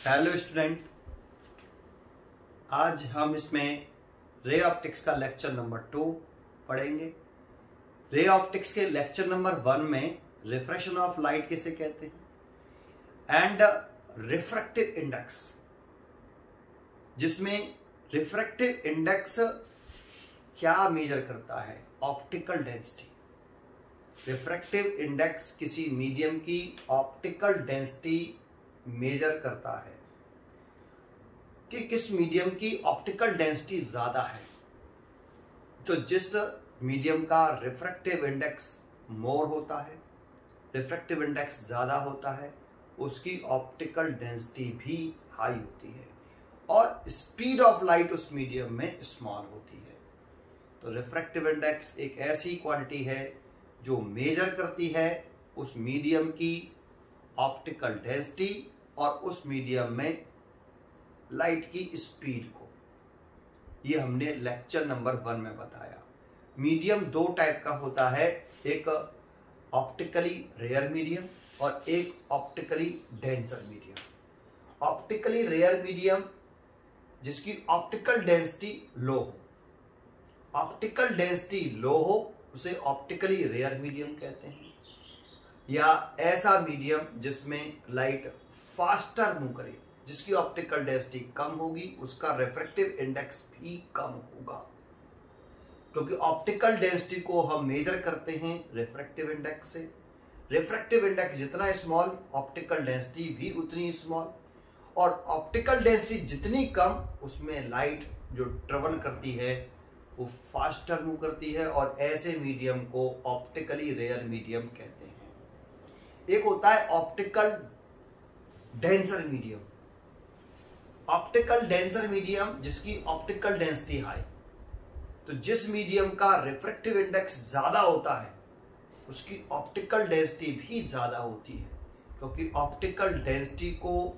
Hello student, आज हम इसमें रे ऑप्टिक्स का लेक्चर नंबर 2 पढ़ेंगे। रे ऑप्टिक्स के लेक्चर नंबर 1 में रिफ्रैक्शन ऑफ लाइट किसे कहते हैं एंड रिफ्रैक्टिव इंडेक्स, जिसमें रिफ्रैक्टिव इंडेक्स क्या मेजर करता है, ऑप्टिकल डेंसिटी। रिफ्रैक्टिव इंडेक्स किसी मीडियम की ऑप्टिकल डेंसिटी मेजर करता है कि किस मीडियम की ऑप्टिकल डेंसिटी ज्यादा है। तो जिस मीडियम का रिफ्रैक्टिव इंडेक्स मोर होता है, रिफ्रैक्टिव इंडेक्स ज्यादा होता है, उसकी ऑप्टिकल डेंसिटी भी हाई होती है और स्पीड ऑफ लाइट उस मीडियम में स्मॉल होती है। तो रिफ्रैक्टिव इंडेक्स एक ऐसी क्वांटिटी है जो मेजर करती है उस मीडियम की ऑप्टिकल डेंसिटी और उस मीडियम में लाइट की स्पीड को। ये हमने लेक्चर नंबर 1 में बताया। मीडियम दो टाइप का होता है, एक ऑप्टिकली रेयर मीडियम और एक optically denser medium. Optically rare medium जिसकी ऑप्टिकल डेंसिटी लो हो, ऑप्टिकल डेंसिटी लो हो उसे ऑप्टिकली रेयर मीडियम कहते हैं। या ऐसा मीडियम जिसमें लाइट फास्टर मूव करे, जिसकी ऑप्टिकल डेंसिटी कम होगी, उसका रिफ्रैक्टिव इंडेक्स भी कम होगा, क्योंकि ऑप्टिकल डेंसिटी को हम मेजर करते हैं रिफ्रैक्टिव इंडेक्स से। रिफ्रैक्टिव इंडेक्स जितना स्मॉल, ऑप्टिकल डेंसिटी भी उतनी स्मॉल, और ऑप्टिकल डेंसिटी जितनी कम उसमें लाइट जो ट्रेवल करती है वो फास्टर मूव करती है, और ऐसे मीडियम को ऑप्टिकली रेयर मीडियम कहते हैं। एक होता है optical denser medium. Optical denser medium जिसकी ऑप्टिकल डेंसिटी हाई। तो जिस मीडियम का रिफ्रैक्टिव इंडेक्स ज्यादा होता है उसकी ऑप्टिकल डेंसिटी भी ज्यादा होती है, क्योंकि ऑप्टिकल डेंसिटी को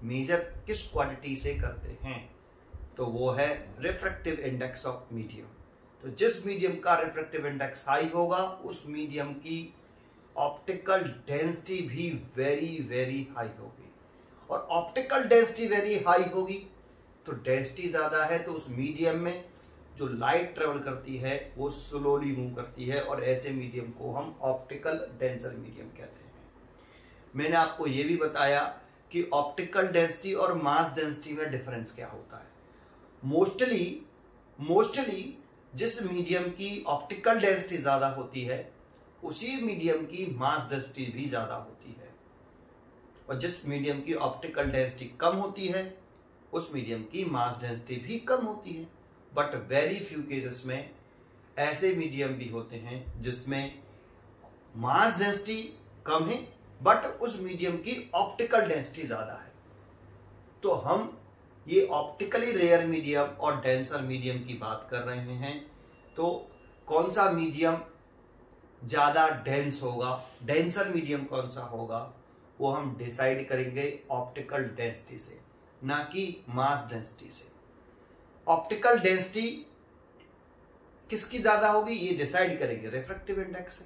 मेजर किस क्वांटिटी से करते हैं, तो वो है रिफ्रैक्टिव इंडेक्स ऑफ मीडियम। तो जिस मीडियम का रिफ्रैक्टिव इंडेक्स हाई होगा उस मीडियम की ऑप्टिकल डेंसिटी भी वेरी वेरी हाई होगी, और ऑप्टिकल डेंसिटी वेरी हाई होगी तो डेंसिटी ज्यादा है, तो उस मीडियम में जो लाइट ट्रेवल करती है वो स्लोली मूव करती है, और ऐसे मीडियम को हम ऑप्टिकल डेंसर मीडियम कहते हैं। मैंने आपको ये भी बताया कि ऑप्टिकल डेंसिटी और मास डेंसिटी में डिफरेंस क्या होता है। मोस्टली जिस मीडियम की ऑप्टिकल डेंसिटी ज्यादा होती है उसी मीडियम की मास डेंसिटी भी ज्यादा होती है, और जिस मीडियम की ऑप्टिकल डेंसिटी कम होती है उस मीडियम की मास डेंसिटी भी कम होती है। बट वेरी फ्यू केसेस में ऐसे मीडियम भी होते हैं जिसमें मास डेंसिटी कम है बट उस मीडियम की ऑप्टिकल डेंसिटी ज्यादा है। तो हम ये ऑप्टिकली रेयर मीडियम और डेंसर मीडियम की बात कर रहे हैं। तो कौन सा मीडियम ज्यादा डेंस होगा, डेंसर मीडियम कौन सा होगा, वो हम डिसाइड करेंगे ऑप्टिकल डेंसिटी से, ना कि मास डेंसिटी से। ऑप्टिकल डेंसिटी किसकी ज्यादा होगी ये डिसाइड करेंगे रिफ्रैक्टिव इंडेक्स से,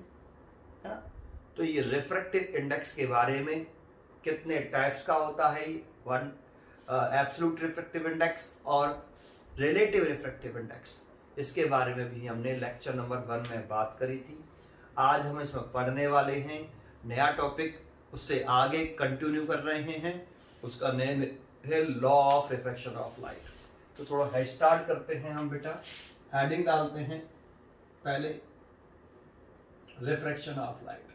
है ना। तो ये रिफ्रैक्टिव इंडेक्स के बारे में कितने टाइप्स का होता है, वन एब्सोल्यूट रिफ्रैक्टिव इंडेक्स और रिलेटिव रिफ्रैक्टिव इंडेक्स, इसके बारे में भी हमने लेक्चर नंबर 1 में बात करी थी। आज हम इसमें पढ़ने वाले हैं नया टॉपिक, उससे आगे कंटिन्यू कर रहे हैं। उसका नेम है law of refraction of light. तो थोड़ा हेड स्टार्ट करते हैं हम बेटा, हेडिंग डालते हैं पहले रिफ्रैक्शन ऑफ लाइट।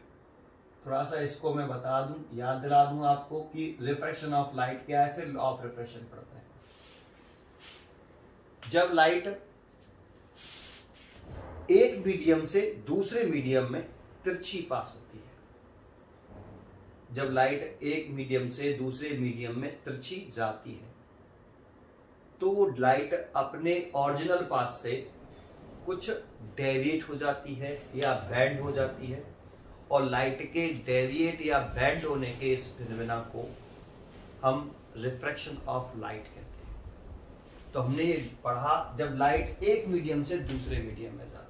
थोड़ा सा इसको मैं बता दूं, याद दिला दूं आपको कि रिफ्रैक्शन ऑफ लाइट क्या है, फिर लॉ ऑफ रिफ्रैक्शन पढ़ते हैं। जब लाइट एक मीडियम से दूसरे मीडियम में तिरछी पास होती है, जब लाइट एक मीडियम से दूसरे मीडियम में तिरछी जाती है तो वो लाइट अपने ओरिजिनल पाथ से कुछ डेविएट हो जाती है या बेंड हो जाती है, और लाइट के डेविएट या बेंड होने के इस फिनोमेना को हम रिफ्रैक्शन ऑफ लाइट कहते हैं। तो हमने ये पढ़ा, जब लाइट एक मीडियम से दूसरे मीडियम में जाती है,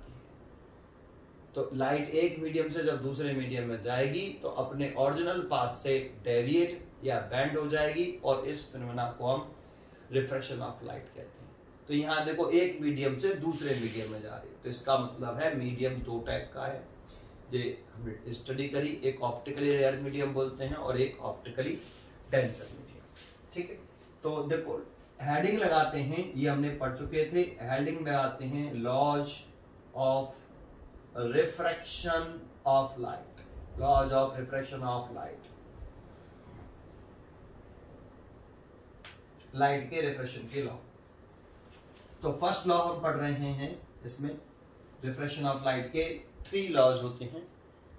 तो लाइट एक मीडियम से जब दूसरे मीडियम में जाएगी तो अपने ओरिजिनल पाथ से डेविएट या बेंड हो जाएगी और इस फिनोमेना को हम रिफ्रैक्शन ऑफ लाइट कहते हैं। तो यहाँ देखो एक मीडियम से दूसरे मीडियम में जा रही है, तो इसका मतलब है मीडियम दो टाइप का है, ये हमने स्टडी करी, एक ऑप्टिकली रेयर मीडियम बोलते हैं और एक ऑप्टिकली डेंसर मीडियम। ठीक है, तो देखो हेडिंग लगाते हैं, ये हमने पढ़ चुके थे। हेडिंग लगाते हैं laws of refraction of light, laws of refraction of light, light के रिफ्रैक्शन के लॉ। तो फर्स्ट लॉ हम पढ़ रहे हैं, इसमें रिफ्रैक्शन ऑफ लाइट के 3 लॉज होते हैं,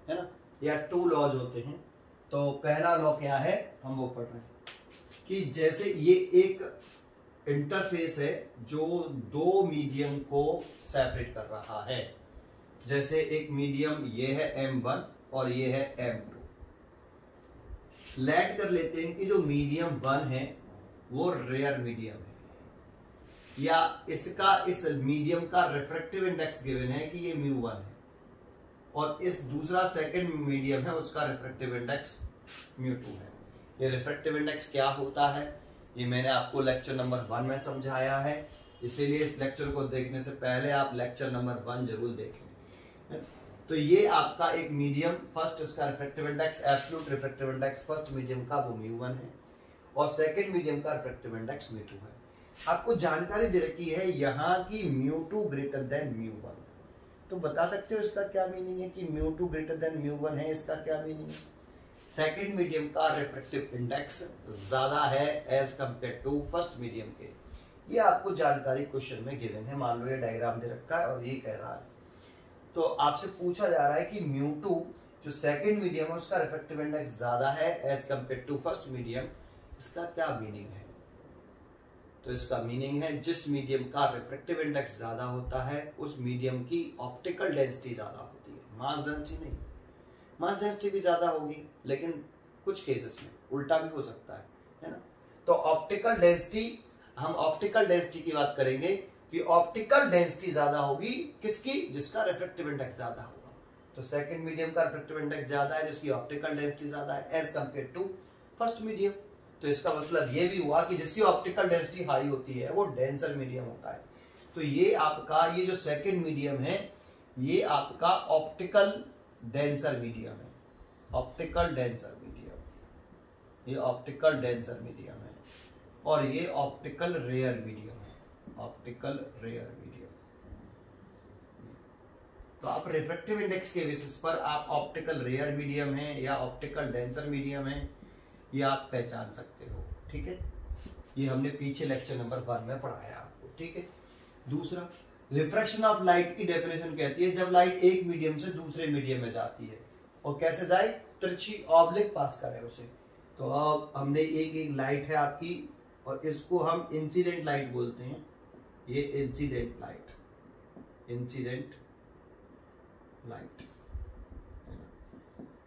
है ना, या 2 लॉज होते हैं। तो पहला लॉ क्या है, हम वो पढ़ रहे हैं कि जैसे ये एक इंटरफेस है जो दो मीडियम को सेपरेट कर रहा है, जैसे एक मीडियम ये है M1 और ये है M2। लेट कर लेते हैं कि जो मीडियम 1 है वो रेयर मीडियम है, या इसका इस मीडियम का रिफ्रैक्टिव इंडेक्स गिवन है कि ये μ1 है, और इस दूसरा सेकंड मीडियम है उसका रिफ्रैक्टिव इंडेक्स μ2 है। ये रिफ्रैक्टिव इंडेक्स क्या होता है ये मैंने आपको लेक्चर नंबर 1 में समझाया है, इसीलिए इस लेक्चर को देखने से पहले आप लेक्चर नंबर 1 जरूर देखें। तो ये आपका एक मीडियम, फर्स्ट इसका refractive index, absolute refractive index first medium का वो μ1 है और सेकंड मीडियम का रिफ्रैक्टिव इंडेक्स μ2 है। आपको जानकारी दे रखी है यहाँ की μ2 ग्रेटर देन μ1, तो बता सकते हो इसका क्या मीनिंग है कि μ2 ग्रेटर देन μ1 है, इसका क्या मीनिंग है? सेकंड मीडियम का रिफ्रैक्टिव इंडेक्स ज्यादा है as compare to first medium के। ये आपको जानकारी क्वेश्चन में गिवन है, मान लो ये डायग्राम दे रखा है और ये कह रहा है, तो आपसे पूछा जा रहा है कि μ2 जो सेकंड मीडियम है उसका रिफ्रैक्टिव इंडेक्स ज्यादा है as compare to first medium, इसका क्या मीनिंग है? तो इसका मीनिंग है जिस मीडियम का रिफ्रैक्टिव इंडेक्स ज्यादा होता है उस मीडियम की ऑप्टिकल डेंसिटी ज्यादा होती है, मास डेंसिटी नहीं। मास डेंसिटी भी ज्यादा होगी लेकिन कुछ केसेस में उल्टा भी हो सकता है ना। तो ऑप्टिकल डेंसिटी, हम ऑप्टिकल डेंसिटी की बात करेंगे कि ऑप्टिकल डेंसिटी ज्यादा होगी किसकी, जिसका रिफ्रैक्टिव इंडेक्स ज्यादा होगा। तो सेकंड मीडियम का रिफ्रैक्टिव इंडेक्स ज्यादा है जिसकी ऑप्टिकल डेंसिटी ज्यादा है as compare to first medium. तो इसका मतलब ये भी हुआ कि जिसकी ऑप्टिकल डेंसिटी हाई होती है वो डेंसर मीडियम होता है। तो ये आपका ये जो सेकंड मीडियम है ये आपका ऑप्टिकल डेंसर मीडियम है, ऑप्टिकल डेंसर मीडियम, ये ऑप्टिकल डेंसर मीडियम है और ये ऑप्टिकल रेयर मीडियम है, ऑप्टिकल रेयर मीडियम। तो आप रिफ्रैक्टिव इंडेक्स के बेसिस पर आप ऑप्टिकल रेयर मीडियम है या ऑप्टिकल डेंसर मीडियम है ये आप पहचान सकते हो। ठीक है, ये हमने पीछे लेक्चर नंबर 1 में पढ़ाया आपको। ठीक है, दूसरा रिफ्रैक्शन ऑफ लाइट की डेफिनेशन कहती है जब लाइट एक मीडियम से दूसरे मीडियम में जाती है और कैसे जाए, तिरछी ऑब्लिक पास करे उसे। तो अब हमने एक लाइट है आपकी और इसको हम इंसिडेंट लाइट बोलते हैं, ये इंसिडेंट लाइट, इंसिडेंट लाइट।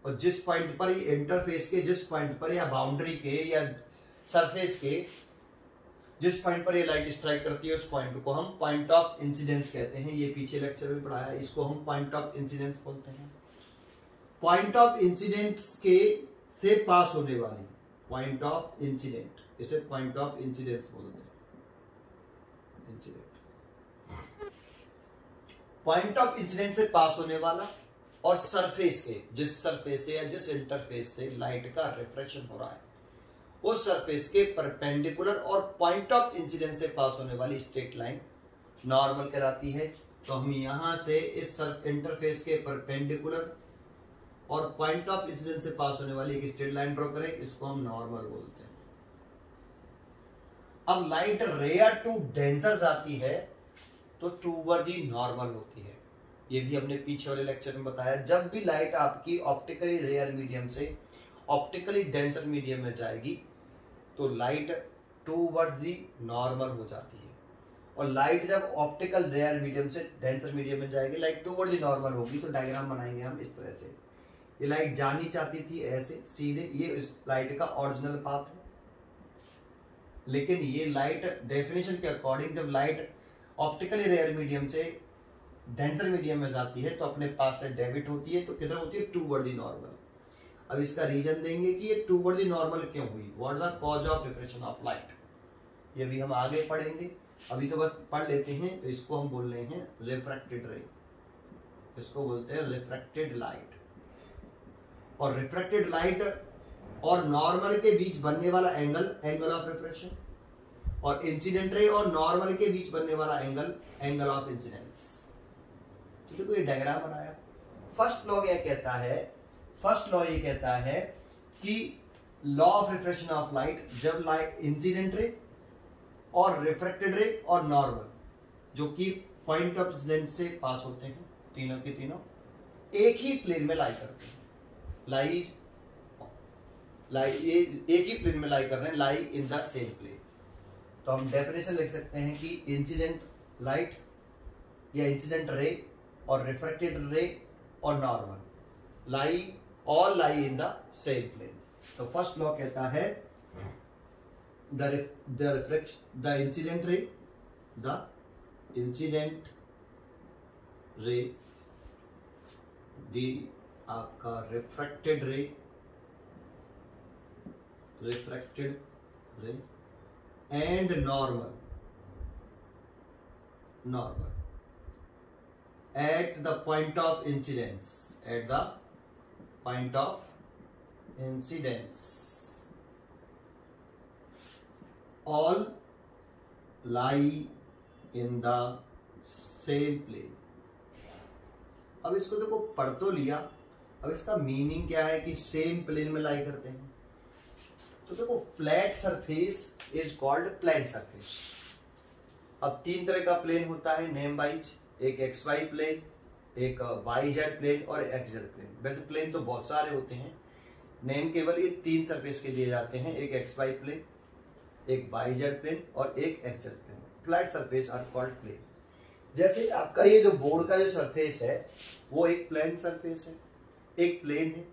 और जिस पॉइंट पर ये इंटरफेस के जिस पॉइंट पर या बाउंड्री के या सरफेस के जिस पॉइंट पर ये लाइट स्ट्राइक करती है उस पॉइंट को हम पॉइंट ऑफ इंसिडेंस कहते हैं। ये पीछे लेक्चर में पढ़ाया है, इसको हम पॉइंट ऑफ इंसिडेंस बोलते हैं। पॉइंट ऑफ इंसिडेंस के से पास होने वाली, पॉइंट ऑफ इंसिडेंट, इसे पॉइंट ऑफ इंसिडेंस बोलते हैं, इंसिडेंट। पॉइंट ऑफ इंसिडेंट से पास होने वाला और सरफेस के, जिस सरफेस से या जिस इंटरफेस से लाइट का रिफ्रैक्शन हो रहा है उस सरफेस के परपेंडिकुलर और पॉइंट ऑफ इंसिडेंस से पास होने वाली स्ट्रेट लाइन नॉर्मल कहलाती है। तो हम यहां से इस इंटरफेस के परपेंडिकुलर और पॉइंट ऑफ इंसिडेंस से पास होने वाली एक स्ट्रेट लाइन ड्रॉ करें, इसको हम नॉर्मल बोलते हैं। अब लाइट रेयर टू डेंसर जाती है तो टूवर्ड दी नॉर्मल होती है। ये भी हमने पीछे वाले लेक्चर में बताया, जब भी लाइट आपकी ऑप्टिकली रेयर मीडियम से ऑप्टिकली डेंसर मीडियम में जाएगी तो लाइट टूवर्ड दी नॉर्मल हो जाती है, और लाइट जब ऑप्टिकल रेयर मीडियम से डेंसर मीडियम में जाएगी लाइट टूवर्ड दी नॉर्मल होगी। तो डायग्राम बनाएंगे हम इस तरह से, ये लाइट जानी चाहती थी ऐसे सीधे, ये इस लाइट का ओरिजिनल पाथ है, लेकिन ये लाइट डेफिनेशन के अकॉर्डिंग जब लाइट ऑप्टिकली रेयर मीडियम से डेंसर मीडियम में जाती है तो अपने पाथ से डेविएट होती है, तो किधर होती है, टूवर्ड दी नॉर्मल। अब इसका रीजन देंगे कि ये टूवर्ड द नॉर्मल क्यों हुई, what is the cause of reflection of light, ये भी हम आगे पढ़ेंगे। अभी तो बस पढ़ लेते हैं। तो इसको हम बोल रहे हैं रिफ्रैक्टेड रे, इसको बोलते हैं रिफ्रैक्टेड लाइट। और रिफ्रैक्टेड लाइट और नॉर्मल के बीच बनने वाला एंगल, एंगल ऑफ रिफ्रैक्शन, और इंसिडेंट रे और नॉर्मल के बीच बनने वाला एंगल, एंगल ऑफ इंसिडेंस। तो देखो ये डायग्राम बनाया। फर्स्ट लॉ ये कहता है कि law of refraction of light, जब लाइट इंसिडेंट रे और रिफ्रैक्टेड रे और नॉर्मल जो कि पॉइंट ऑफ इंसिडेंट से पास होते हैं, तीनों के तीनों एक ही प्लेन में लाई करते हैं, ये एक ही प्लेन में लाई कर रहे हैं, लाई इन द सेम प्लेन। तो हम डेफिनेशन लिख सकते हैं कि इंसिडेंट लाइट या इंसिडेंट रे और रिफ्रैक्टेड रे और normal all lie in the same plane. तो फर्स्ट लॉ कहता है the incident ray, the आपका refracted ray and normal at the point of incidence, all lie in the same plane। अब इसको देखो पढ़ तो लिया, अब इसका मीनिंग क्या है कि सेम प्लेन में लाई करते हैं। तो देखो flat surface is called plane surface. अब तीन तरह का प्लेन होता है नेम वाइज, एक एक्स वाई प्लेन, एक वाई जेड प्लेन और एक्स जेड प्लेन। वैसे प्लेन तो बहुत सारे होते हैं, नेम केवल ये तीन सरफेस के दिए जाते हैं, एक एक्स वाई प्लेन, एक वाई जेड प्लेन और एक X Z plane. Flat surface are called plane. जैसे आपका ये जो बोर्ड का जो सरफेस है वो एक प्लेन सरफेस है, एक प्लेन है।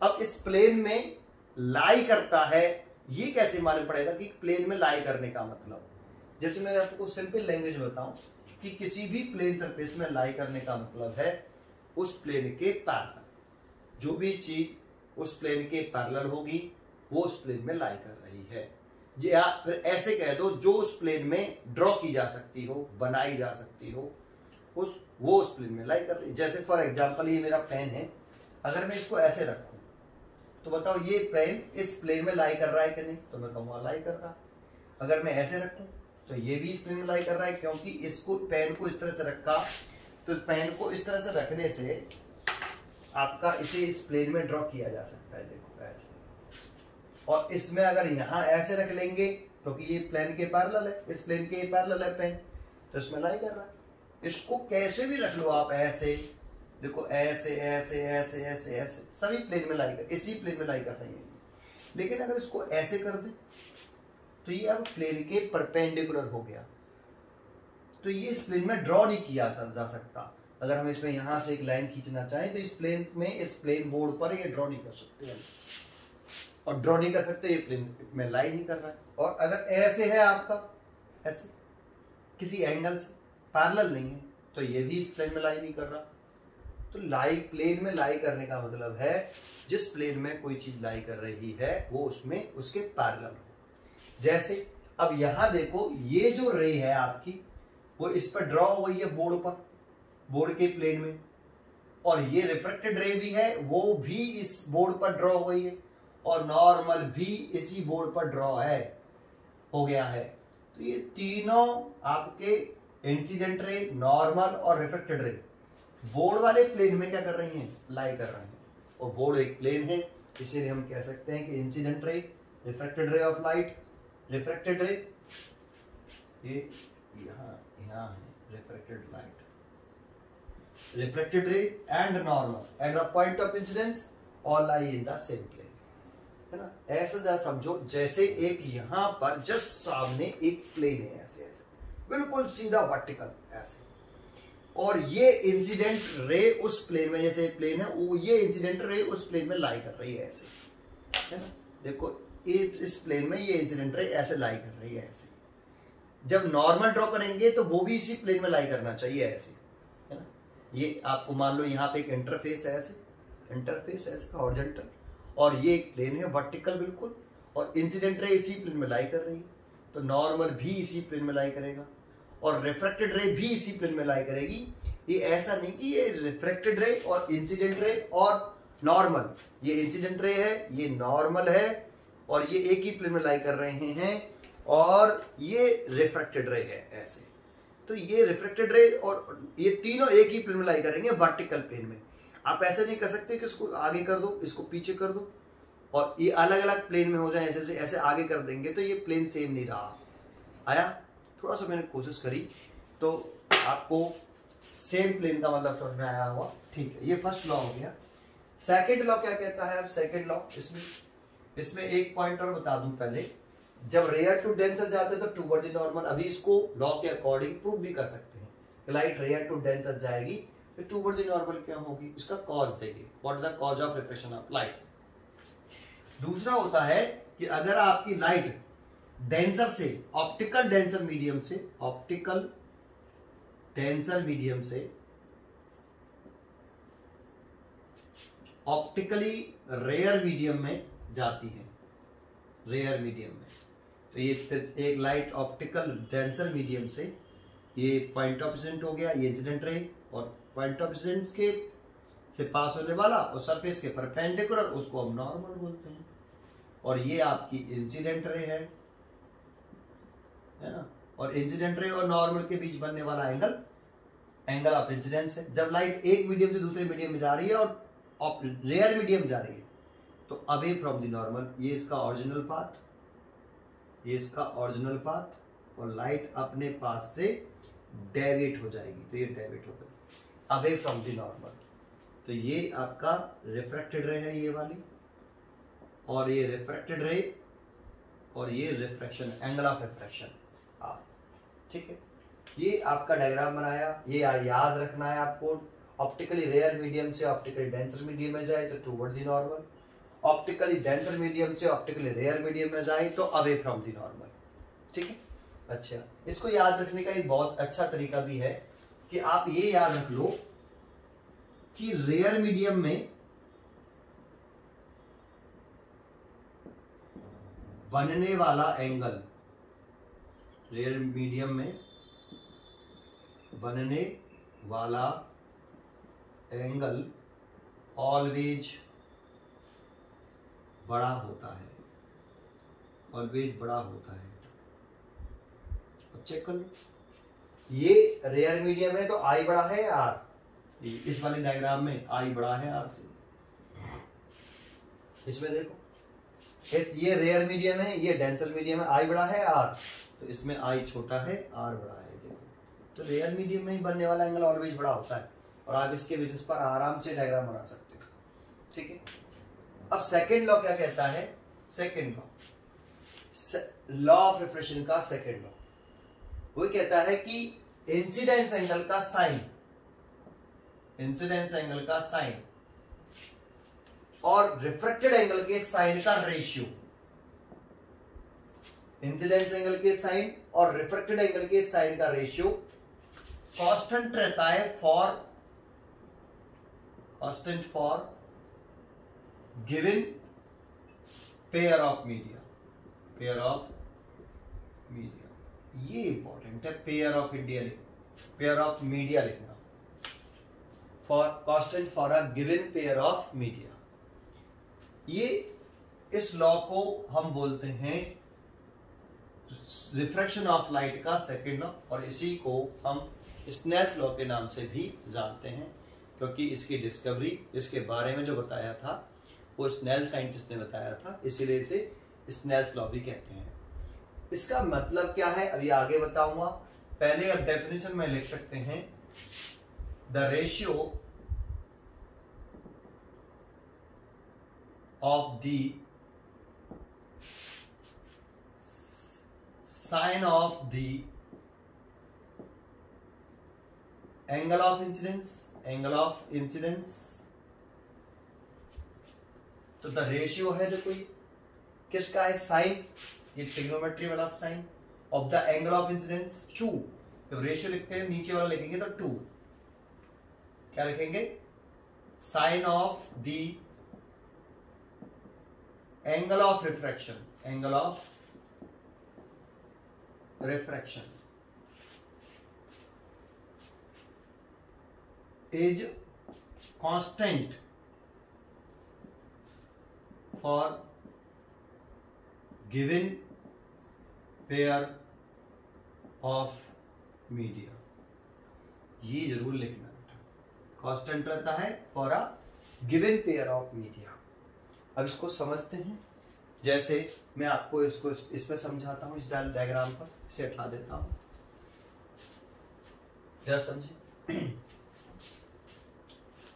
अब इस प्लेन में लाई करता है, ये कैसे मालूम पड़ेगा कि प्लेन में लाई करने का मतलब? जैसे मैं आपको सिंपल लैंग्वेज बताऊं कि किसी भी प्लेन सरफेस में लाई करने का मतलब है उस प्लेन के पैरेलल, जो भी चीज उस प्लेन के पैरेलल होगी वो उस प्लेन में लाई कर रही है। या फिर ऐसे कह दो, जो उस प्लेन में ड्रॉ की जा सकती हो, बनाई जा सकती हो, वो उस प्लेन में लाई कर रही है। जैसे फॉर एग्जांपल ये मेरा पेन है, अगर मैं इसको ऐसे रखूं तो बताओ ये पेन इस प्लेन में लाई कर रहा है कि नहीं? तो मैं कहूंगा लाई कर रहा है। अगर मैं ऐसे रखूं तो ये भी इस प्लेन में लाई कर रहा है, क्योंकि इसको पेन को इस तरह से रखा, तो पेन को इस तरह से रखने से आपका इसे इस प्लेन में ड्रॉ किया जा सकता है। देखो ऐसे, और इसमें अगर यहां ऐसे रख लेंगे क्योंकि ये प्लेन के पैरेलल है, इस प्लेन के पैरेलल है पेन, तो इसमें लाई कर रहा है। इसको कैसे भी रख लो आप, ऐसे देखो, ऐसे ऐसे ऐसे ऐसे ऐसे, सभी प्लेन में लाई कर, इसी प्लेन में लाई कर रही है। लेकिन अगर इसको ऐसे कर दे तो ये अब प्लेन के परपेंडिकुलर हो गया, तो ये इस प्लेन में ड्रॉ नहीं किया जा सकता। अगर हम इसमें यहां से एक लाइन खींचना चाहें तो इस प्लेन में, इस प्लेन बोर्ड पर ये ड्रॉ नहीं कर सकते, और ड्रॉ नहीं कर सकते, ये प्लेन में लाइन नहीं कर रहा है। और अगर ऐसे है आपका, ऐसे किसी एंगल से पैरेलल नहीं है, तो ये भी इस प्लेन में लाई नहीं कर रहा। तो लाई, प्लेन में लाई करने का मतलब है जिस प्लेन में कोई चीज लाई कर रही है वो उसमें उसके पैरेलल हो। जैसे अब यहां देखो, ये जो रे है आपकी वो इस पर ड्रॉ हो गई है बोर्ड पर, बोर्ड के प्लेन में, और ये रिफ्लेक्टेड रे भी है, वो भी इस बोर्ड पर ड्रॉ हो गई है, और नॉर्मल भी इसी बोर्ड पर ड्रॉ हो गया है। तो ये तीनों आपके इंसिडेंट रे, नॉर्मल और रिफ्लेक्टेड रे बोर्ड वाले प्लेन में क्या कर रही हैं? लाई कर रहे हैं। और बोर्ड एक प्लेन है, इसीलिए हम कह सकते हैं कि incident ray, reflected ray of light, reflected रे, ये यहाँ है reflected light, reflected ray and normal at the point of incidence all lie in the same plane, है ना? ऐसा जरा समझो, जैसे एक यहाँ पर जस्ट सामने एक प्लेन है, ऐसे ऐसे बिल्कुल सीधा वर्टिकल ऐसे, और ये इंसिडेंट रे उस प्लेन में, जैसे प्लेन है वो, ये इंसिडेंट रे उस प्लेन में लाई कर रही है ऐसे, है ना? देखो इस प्लेन में ये इंसिडेंट रे ऐसे लाई कर रही है ऐसे। जब नॉर्मल ड्रॉ करेंगे तो वो भी इसी प्लेन में लाई करना चाहिए ऐसे, है ना? ये आपको मान लो यहाँ पे एक इंटरफेस है ऐसे, इंटरफेस ऐसे हॉरिजॉन्टल, और ये एक प्लेन है वर्टिकल बिल्कुल, और इंसिडेंट रे इसी प्लेन में लाई कर रही है, तो नॉर्मल भी इसी प्लेन में लाई करेगा और रिफ्रैक्टेड रे भी इसी प्लेन में लाई करेगी। ये ऐसा नहीं कि ये रिफ्रैक्टेड रे और इंसिडेंट रे और नॉर्मल, ये इंसिडेंट रे है, ये नॉर्मल है और ये एक ही प्लेन में लाई कर रहे हैं, और ये रिफ्रैक्टेड रे है ऐसे। तो ये रिफ्रैक्टेड रे और ये तीनों एक ही प्लेन में लाई करेंगे वर्टिकल प्लेन में। आप ऐसे नहीं कर सकते कि इसको आगे कर दो इसको पीछे कर दो और ये अलग अलग प्लेन में हो जाए, ऐसे से ऐसे आगे कर देंगे तो ये प्लेन सेम नहीं रहा। आया? थोड़ा सा मैंने कोशिश करी तो आपको सेम प्लेन का मतलब समझ में आया हुआ। ठीक है, ये फर्स्ट लॉ हो गया। सेकंड लॉ क्या कहता है? अब सेकंड लॉ इसमें एक पॉइंट और बता दूं पहले, जब रेयर टू डेंसर जाते हैं तो टूवर्ड द नॉर्मल। अभी इसको लॉ के अकॉर्डिंग प्रूव भी कर सकते हैं। लाइट रेयर टू डेंसर जाएगी तो टूवर्ड द नॉर्मल क्या होगी, इसका कॉज देंगे, what is the cause of reflection of light. दूसरा होता है कि अगर आपकी लाइट डेंसर से, ऑप्टिकल डेंसर मीडियम से, ऑप्टिकल डेंसर मीडियम से ऑप्टिकली रेयर मीडियम में जाती है, रेयर मीडियम में, तो ये एक लाइट ऑप्टिकल डेंसर मीडियम से, ये पॉइंट ऑफ इंसिडेंट हो गया, ये इंसिडेंट रे, और पॉइंट ऑफ इंसिडेंस के से पास होने वाला और सरफेस के परपेंडिकुलर, उसको हम नॉर्मल बोलते हैं, और ये आपकी इंसिडेंट रे है ना। और इंसिडेंट रे और नॉर्मल के बीच बनने वाला एंगल, एंगल ऑफ इंसिडेंस है। जब लाइट एक मीडियम से दूसरे मीडियम में जा रही है और रेयर मीडियम जा रही है तो अवे फ्रॉम द नॉर्मल, ये इसका ओरिजिनल पाथ, ये इसका ओरिजिनल पाथ, और लाइट अपने पास से डेविएट हो जाएगी, तो ये डेविएट हो गई अवे फ्रॉम द नॉर्मल। तो ये आपका रिफ्रैक्टेड रे है ये वाली, और ये रिफ्रैक्टेड रे, और ये refraction, angle of refraction r. ठीक है, ये आपका डायग्राम बनाया, ये याद रखना है आपको। ऑप्टिकली रेयर मीडियम से ऑप्टिकली डेंसर मीडियम में जाए तो toward the normal, optically denser medium से ऑप्टिकली रेयर मीडियम में जाए तो अवे फ्रॉम द नॉर्मल। ठीक है, अच्छा, इसको याद रखने का एक बहुत अच्छा तरीका भी है कि आप ये याद रख लो कि रेयर मीडियम में बनने वाला एंगल, रेयर मीडियम में बनने वाला एंगल ऑलवेज बड़ा होता है, ऑलवेज बड़ा होता है। अब चेक कर लो, ये रेयर मीडियम है तो आई बड़ा है या आर? इस वाले डायग्राम में आई बड़ा है आर से। इसमें देखो, ये रेयर मीडियम है, ये डेंसर मीडियम है, आई बड़ा है आर, तो इसमें आई छोटा है आर बड़ा है। देखो, तो रेयर मीडियम में ही बनने वाला एंगल ऑलवेज बड़ा होता है, और आप इसके बेसिस पर आराम से डायग्राम बना सकते हो। ठीक है, अब सेकेंड लॉ क्या कहता है? सेकेंड लॉ ऑफ रिफ्लेक्शन का सेकेंड लॉ वो कहता है कि इंसिडेंस एंगल का साइन, इंसिडेंस एंगल का साइन और रिफ्रैक्टेड एंगल के साइन का रेशियो, इंसिडेंस एंगल के साइन और रिफ्रैक्टेड एंगल के साइन का रेशियो कांस्टेंट रहता है for given pair of media, pair of media, ये इंपॉर्टेंट है, पेयर ऑफ मीडिया लिखना, for constant for a given pair of media. ये इस लॉ को हम बोलते हैं रिफ्रैक्शन ऑफ लाइट का सेकेंड लॉ, और इसी को हम स्नेल्स लॉ के नाम से भी जानते हैं, क्योंकि इसकी डिस्कवरी, इसके बारे में जो बताया था वो स्नेल साइंटिस्ट ने बताया था, इसीलिए इसे स्नेल्स लॉ भी कहते हैं। इसका मतलब क्या है अभी आगे बताऊंगा, पहले अब डेफिनेशन में लिख सकते हैं, the ratio of the sine of the angle of incidence, तो द रेशियो है, देखो ये किसका है? साइन, ये ट्रिग्नोमेट्री वाला sine of the angle of incidence 2। जब रेशियो लिखते हैं नीचे वाला लिखेंगे तो 2, क्या लिखेंगे? Sine of the angle of refraction, angle of refraction is constant for given pair of media. ये जरूर लिखना बेटा, कांस्टेंट रहता है for a given pair of media. अब इसको समझते हैं, जैसे मैं आपको इसको इसमें समझाता हूं, इस डायग्राम पर इसे हटा देता हूं, जरा समझिए।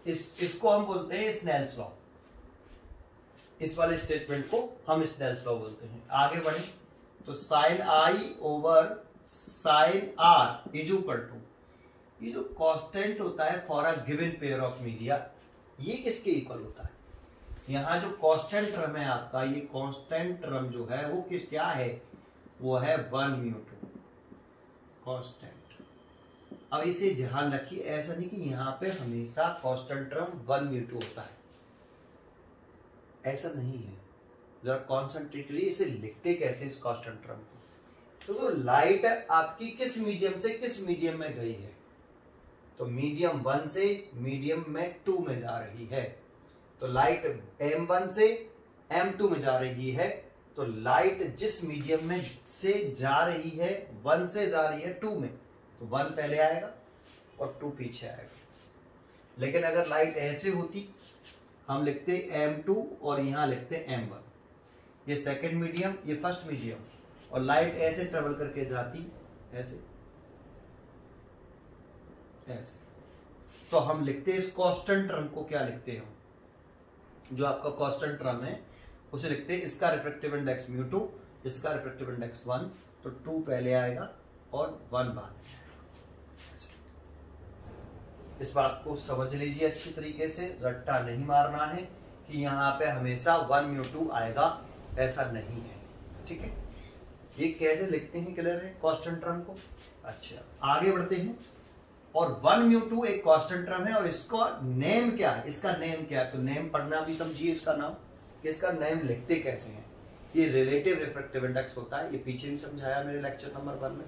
इसको हम बोलते हैं स्नेल्स लॉ, इस वाले स्टेटमेंट को हम स्नेल्स लॉ बोलते हैं। आगे बढ़े तो sine I over sine r is equal to, ये जो कांस्टेंट होता है for a given pair of media, ये किसके इक्वल होता है? यहाँ जो कांस्टेंट टर्म है आपका, ये कांस्टेंट टर्म जो है वो किस क्या है, वो है 1μ2 कांस्टेंट। अब इसे ध्यान रखिए, ऐसा नहीं कि यहाँ पे हमेशा कांस्टेंट टर्म 1μ2 होता है, ऐसा नहीं है। जरा कॉन्सेंट्रेट करिए, इसे लिखते कैसे इस कांस्टेंट टर्म को। तो लाइट आपकी किस मीडियम से किस मीडियम में गई है, तो मीडियम 1 से मीडियम में 2 में जा रही है। तो लाइट M1 से M2 में जा रही है, तो लाइट जिस मीडियम में से जा रही है 1 से जा रही है 2 में, तो 1 पहले आएगा और 2 पीछे आएगा। लेकिन अगर लाइट ऐसे होती, हम लिखते M2 और यहां लिखते M1, ये सेकंड मीडियम ये फर्स्ट मीडियम, और लाइट ऐसे ट्रेवल करके जाती ऐसे ऐसे, तो हम लिखते इस कांस्टेंट टर्म को, क्या लिखते हैं, जो आपका कांस्टेंट टर्म है उसे लिखते हैं, इसका रिफ्रैक्टिव इंडेक्स μ2, इसका रिफ्रैक्टिव इंडेक्स 1, तो 2 पहले आएगा और 1 बाद में। इस बात को समझ लीजिए अच्छी तरीके से, रट्टा नहीं मारना है कि यहाँ पे हमेशा 1μ2 आएगा, ऐसा नहीं है, ठीक है। ये कैसे लिखते हैं, क्लियर है कांस्टेंट टर्म को। अच्छा आगे बढ़ते हैं, और 1μ2 एक कांस्टेंट टर्म है, और इसका नेम क्या है, इसका नेम क्या है, तो नेम पढ़ना भी समझिए इसका नाम, इसका नेम लिखते कैसे हैं। ये रिलेटिव रिफ्रैक्टिव इंडेक्स होता है, ये पीछे भी समझाया मेरे लेक्चर नंबर 1 में।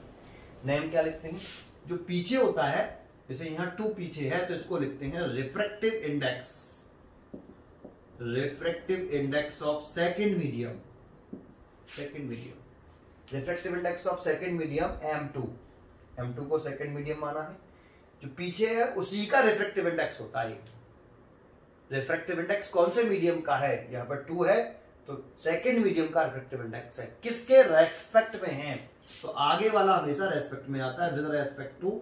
नेम क्या लिखते हैं, जो पीछे होता है, जैसे यहाँ 2 पीछे है तो इसको लिखते हैं refractive index, refractive index of second medium, second medium, refractive index of second medium M2, M2 को सेकंड मीडियम माना है, जो पीछे है उसी का रिफ्रैक्टिव इंडेक्स होता है। रिफ्रैक्टिव इंडेक्स कौन से मीडियम का है, यहाँ पर 2 है, तो सेकंड मीडियम का रिफ्रैक्टिव इंडेक्स है, किसके रेस्पेक्ट में है, तो आगे वाला हमेशा रेस्पेक्ट में आता है, with respect to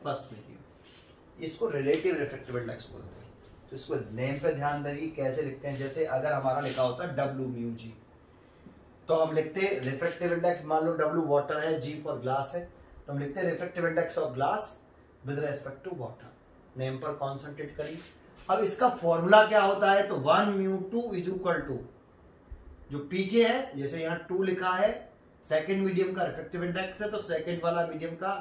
first medium. इसको रिलेटिव रिफ्रैक्टिव इंडेक्स बोलते हैं। तो इसको नेम पे ध्यान देंगे कैसे लिखते हैं, जैसे अगर हमारा लिखा होता है WμG, तो हम लिखते हैं रिफ्रैक्टिव इंडेक्स, मान लो W वाटर है, G फॉर ग्लास है, तो हम लिखते हैं refractive index of glass with respect to water. Name पर कॉन्सेंट्रेट करिए। अब इसका फॉर्मूला क्या होता है, तो 1μ2 इज इक्वल टू, जो पीछे है जैसे यहाँ 2 लिखा है, सेकंड मीडियम का रिफ्रैक्टिव इंडेक्स है, तो सेकंड वाला मीडियम का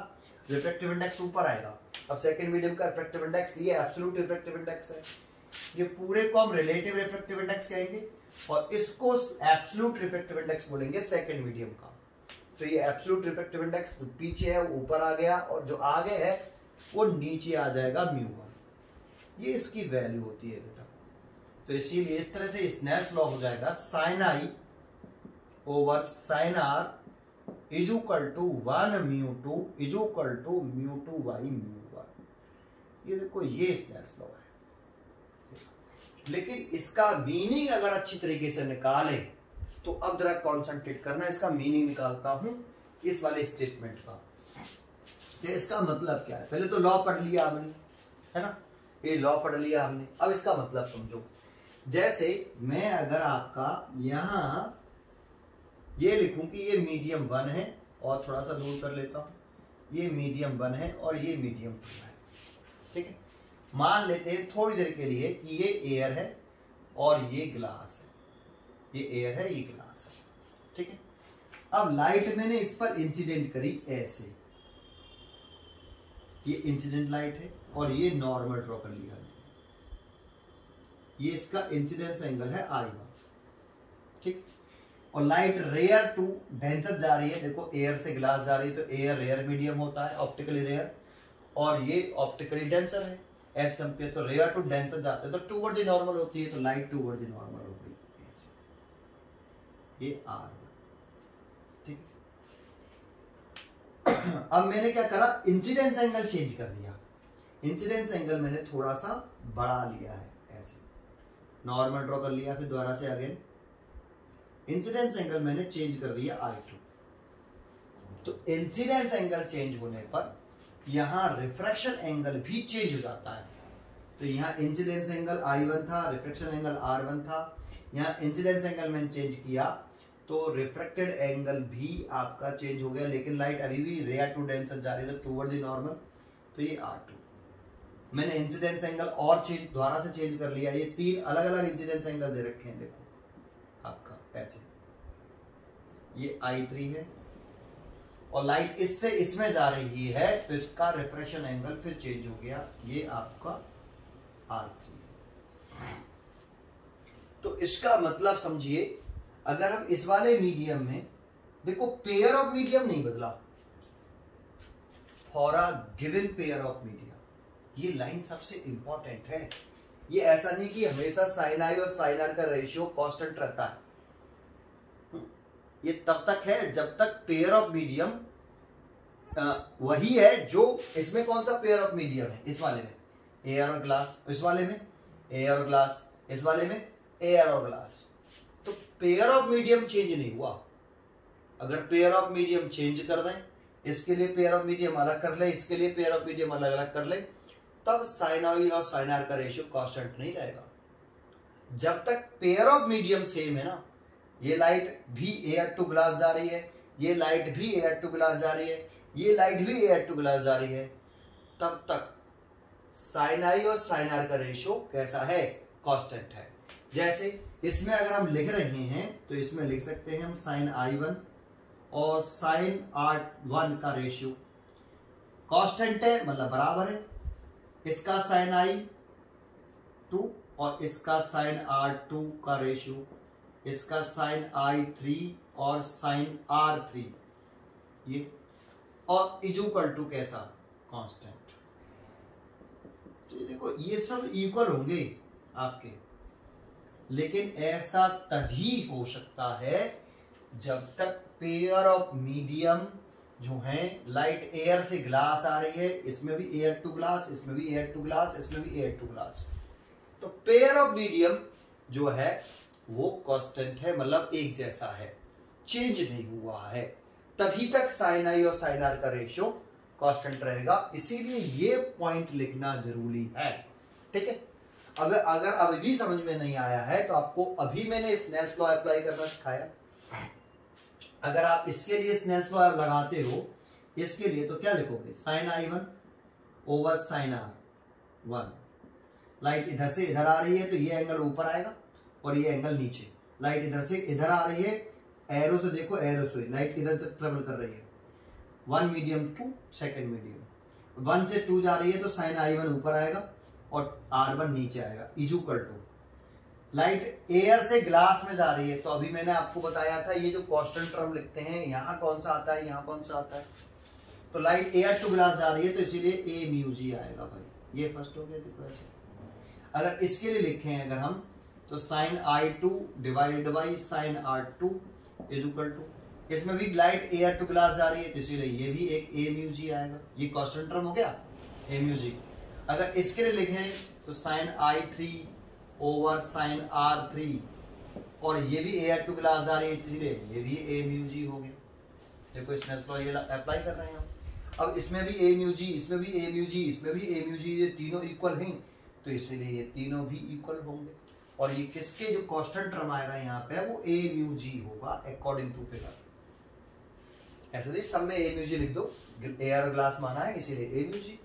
रिफ्रैक्टिव इंडेक्स ऊपर आएगा। अब सेकंड मीडियम का रिफ्रैक्टिव इंडेक्स ये एब्सोल्यूट रिफ्रैक्टिव इंडेक्स है, ये पूरे को हम रिलेटिव रिफ्रैक्टिव इंडेक्स कहेंगे, और इसको एब्सोल्यूट रिफ्रैक्टिव इंडेक्स बोलेंगे सेकंड मीडियम का। तो ये एब्सोल्यूट रिफ्रैक्टिव इंडेक्स जो पीछे है वो ऊपर आ गया, और जो आगे है वो नीचे आ जाएगा μ1, ये इसकी वैल्यू होती है बेटा। तो इसीलिए इस तरह से स्नेल्स लॉ हो जाएगा sine I over sine r is equal to 1μ2 is equal to μ2 by μ1। ये देखो ये स्नेल्स लॉ है, लेकिन इसका मीनिंग अगर अच्छी तरीके से निकाले तो अब जरा कॉन्सेंट्रेट करना, इसका मीनिंग निकालता हूं इस वाले स्टेटमेंट का। तो इसका मतलब क्या है, पहले तो लॉ पढ़ लिया हमने, है ना, ये लॉ पढ़ लिया हमने। अब इसका मतलब समझो, जैसे मैं अगर आपका यहां ये लिखूं कि ये मीडियम 1 है, और थोड़ा सा दूर कर लेता हूं, ये मीडियम 1 है और ये मीडियम 2 है, ठीक है। मान लेते हैं थोड़ी देर के लिए कि ये एयर है और ये ग्लास है, ये एयर है ये ग्लास है, ठीक है। अब लाइट मैंने इस पर इंसिडेंट करी ऐसे, ये इंसिडेंट लाइट है और ये नॉर्मल ड्रॉ कर लिया, ये इसका इंसिडेंस एंगल है I1, ठीक। और लाइट रेयर टू डेंसर जा रही है, देखो एयर से ग्लास जा रही है तो एयर रेयर मीडियम होता है, ऑप्टिकली रेयर, और ये ऑप्टिकली डेंसर है एज कंपेयर, तो रेयर टू डेंसर जाते हैं तो टूवर्ड द नॉर्मल होती है, तो लाइट टूवर्ड द नॉर्मल हो गई, ये R1, ठीक। अब मैंने क्या करा, इंसिडेंस एंगल चेंज कर दिया, इंसिडेंस एंगल मैंने थोड़ा सा बढ़ा लिया है, ऐसे नॉर्मल ड्रॉ कर लिया, फिर दोबारा से अगेन इंसिडेंस एंगल मैंने चेंज कर दिया I2। तो इंसिडेंस एंगल चेंज होने पर यहां रिफ्रैक्शन एंगल भी चेंज हो जाता है, तो यहाँ इंसिडेंस एंगल I1 था, रिफ्रैक्शन एंगल R1 था, यहाँ इंसिडेंस एंगल मैंने चेंज किया तो रिफ्रैक्टेड एंगल भी आपका चेंज हो गया, लेकिन लाइट अभी भी रेयर टू डेंसर जा रही है टूवर्ड द नॉर्मल, तो ये R2। मैंने इंसिडेंस एंगल और चेंज दोबारा से चेंज कर लिया, ये 3 अलग अलग इंसिडेंस एंगल दे रखे हैं, देखो आपका ऐसे, ये I3 है और लाइट इससे इसमें जा रही है तो इसका रिफ्रैक्शन एंगल फिर चेंज हो गया, ये आपका R3 है। तो इसका मतलब समझिए, अगर हम इस वाले मीडियम में देखो पेयर ऑफ मीडियम नहीं बदला, for a given pair of medium, ये लाइन सबसे इंपॉर्टेंट है। ये ऐसा नहीं कि हमेशा साइन आई और साइन आर का रेशियो कांस्टेंट रहता है, ये तब तक है जब तक पेयर ऑफ मीडियम वही है जो इसमें कौन सा पेयर ऑफ मीडियम है, इस वाले में एयर और ग्लास, इस वाले में एयर और ग्लास, इस वाले में एयर और ग्लास। तो पेयर ऑफ मीडियम चेंज नहीं हुआ, अगर पेयर ऑफ मीडियम चेंज कर दें, इसके लिए पेयर ऑफ मीडियम अलग कर ले, इसके लिए पेयर ऑफ मीडियम अलग अलग कर ले, तब साइन आई और साइन आर का रेशियो कांस्टेंट नहीं रहेगा। जब तक पेयर ऑफ मीडियम सेम है ना, ये लाइट भी एयर टू ग्लास जा रही है, ये लाइट भी एयर टू ग्लास जा रही है, ये लाइट भी एयर टू ग्लास जा रही है, तब तक साइन आई और साइन आर का रेशियो कैसा है, कांस्टेंट है। जैसे इसमें अगर हम लिख रहे हैं तो इसमें लिख सकते हैं हम साइन I1 और साइन R1 का रेशियो कांस्टेंट है, मतलब बराबर है, इसका साइन I2 और इसका साइन R2 का रेशियो, इसका साइन I3 और साइन R3, ये और इक्वल टू कैसा, कांस्टेंट। तो देखो ये सब इक्वल होंगे आपके, लेकिन ऐसा तभी हो सकता है जब तक पेयर ऑफ मीडियम जो है, लाइट एयर से ग्लास आ रही है, इसमें भी एयर टू ग्लास, इसमें भी एयर टू ग्लास, इसमें भी एयर टू ग्लास, तो पेयर ऑफ मीडियम जो है वो कांस्टेंट है, मतलब एक जैसा है, चेंज नहीं हुआ है, तभी तक साइन आई और साइन आर का रेशियो कांस्टेंट रहेगा। इसीलिए ये पॉइंट लिखना जरूरी है, ठीक है। अगर अभी भी समझ में नहीं आया है तो आपको अभी मैंने स्नेल्स लॉ अप्लाई करना सिखाया, अगर आप इसके लिए स्नेल्स लॉ लगाते हो, इसके लिए तो क्या लिखोगे, sign I1 over sign R1, light इधर से इधर आ रही है तो ये एंगल ऊपर आएगा और ये एंगल नीचे, लाइट इधर से इधर आ रही है, एरो से देखो, एरो से लाइट इधर से ट्रेवल कर रही है, 1 मीडियम टू सेकेंड मीडियम, 1 से 2 जा रही है तो साइन I1 ऊपर आएगा और R1 नीचे आएगा, इक्वल टू लाइट एयर से ग्लास में जा रही है, तो अभी मैंने आपको बताया था ये जो कांस्टेंट टर्म लिखते हैं, यहाँ कौन सा आता है, यहाँ कौन सा आता है, तो लाइट एयर टू ग्लास जा रही है तो इसीलिए ए म्यू जी आएगा भाई, ये फर्स्ट हो गया। देखो ऐसे अगर इसके लिए लिखें अगर हम, तो sine I2 divided by sine R2 is equal to, इसमें भी लाइट एयर टू ग्लास जा रही है तो इसीलिए ये भी एक ए म्यू जी आएगा, ये कांस्टेंट टर्म हो गया ए म्यू जी। अगर इसके लिए लिखें तो sign I3 over sign R3, और ये भी एयर टू ग्लास जा रही है इसलिए ये भी ए म्यू जी हो गया। देखो स्नेल्स लॉ ये अप्लाई कर रहे हैं हम, अब इसमें भी ए म्यू जी, इसमें भी ए म्यू जी, इसमें भी ए म्यू जी, ये तीनों इक्वल हैं तो इसलिए ये तीनों भी इक्वल होंगे, और ये किसके जो कांस्टेंट टर्म आएगा यहाँ पे वो ए म्यू जी होगा अकॉर्डिंग टू फिगर। ऐसे नहीं सब में ए म्यू जी लिख दो, एयर ग्लास माना है इसीलिए ए म्यू जी।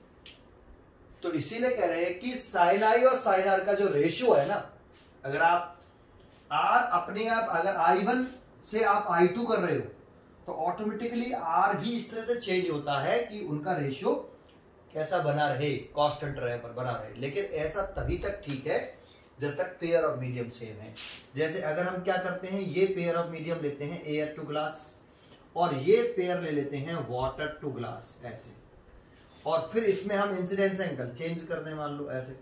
तो इसीलिए कह रहे हैं कि साइन आई और साइन आर का जो रेशियो है ना, अगर आप आर अपने आप अगर I1 से आप I2 कर रहे हो तो ऑटोमेटिकली आर भी इस तरह से चेंज होता है कि उनका रेशियो कैसा बना रहे, कांस्टेंट रहे पर बना रहे। लेकिन ऐसा तभी तक ठीक है जब तक पेयर ऑफ मीडियम सेम है। जैसे अगर हम क्या करते हैं, ये पेयर ऑफ मीडियम लेते हैं एयर टू ग्लास, और ये पेयर ले लेते हैं वाटर टू ग्लास ऐसे, और फिर इसमें हम इंसिडेंस एंगल चेंज कर दें, मान लो ऐसे,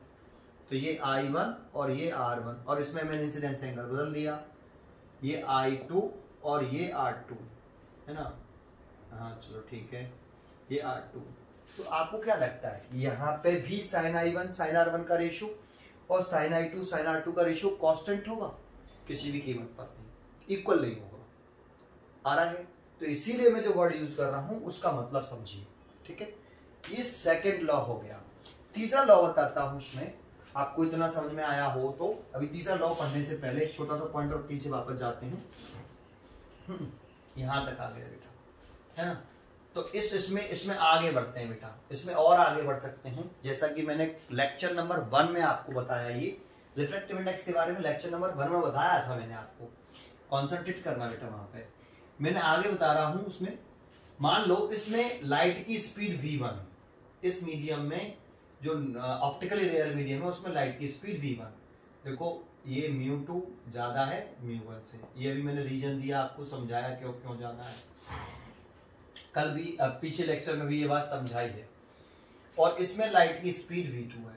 तो ये I1 और ये R1, और इसमें मैंने इंसिडेंस एंगल बदल दिया, ये I2 और ये R2 है ना, हाँ चलो ठीक है, ये R2। तो आपको क्या लगता है, यहाँ पे भी sin I1 sin R1 का रेशियो और sin I2 sin R2 का रेशियो कांस्टेंट होगा? किसी भी कीमत पर नहीं, इक्वल नहीं होगा। आ रहा है? तो इसीलिए मैं जो वर्ड यूज कर रहा हूं उसका मतलब समझिए, ठीक है। ये सेकंड लॉ हो गया। तीसरा लॉ बताता हूं, उसमें आपको इतना समझ में आया हो तो। अभी तीसरा लॉ पढ़ने से पहले एक छोटा सा पॉइंट ऑफ व्यू से वापस जाते हैं। यहां तक आ गया बेटा, है ना। तो इसमें आगे बढ़ते हैं बेटा, इसमें और आगे बढ़ सकते हैं। जैसा कि मैंने लेक्चर नंबर 1 में आपको बताया, ये रिफ्रैक्टिव इंडेक्स के बारे में लेक्चर नंबर 1 में बताया था मैंने आपको। कॉन्सेंट्रेट करना बेटा वहां पे। मैंने आगे बता रहा हूं, उसमें मान लो इसमें लाइट की स्पीड v1 है, इस मीडियम में जो ऑप्टिकली रेयर मीडियम है उसमें लाइट की स्पीड v1। देखो ये μ2 ज्यादा है μ1 से, ये भी मैंने रीजन दिया आपको, समझाया क्यों ज्यादा है, कल भी पीछे लेक्चर में भी ये बात समझाई है। और इसमें लाइट की स्पीड v2 है,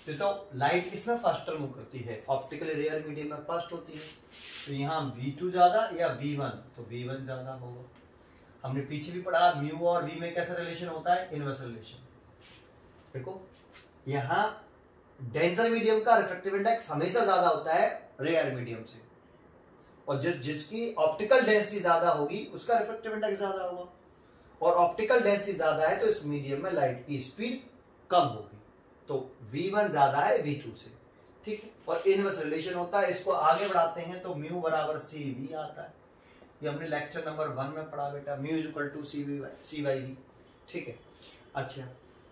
तो लाइट इसमें फास्टर मूव करती है, ऑप्टिकली रेयर मीडियम में फास्ट होती है। तो यहाँ v2 ज्यादा या v1, तो v1 ज्यादा होगा। हमने पीछे भी पढ़ा म्यू और v में कैसा रिलेशन होता है, इनवर्स रिलेशन। देखो यहाँ डेंसर मीडियम का रिफ्रैक्टिव इंडेक्स हमेशा ज्यादा होता है रेयर मीडियम से, और जिसकी ऑप्टिकल डेंसिटी ज्यादा होगी उसका रिफ्रैक्टिव इंडेक्स ज्यादा होगा। और ऑप्टिकल डेंसिटी ज्यादा है तो इस मीडियम में लाइट की स्पीड कम होगी, तो v1 ज्यादा है v2 से, ठीक है। और इनवर्स रिलेशन होता है, इसको आगे बढ़ाते हैं तो म्यू बराबर CV आता है। ये हमने लेक्चर नंबर 1 में पढ़ा बेटा, mu is equal to C/V, ठीक है। अच्छा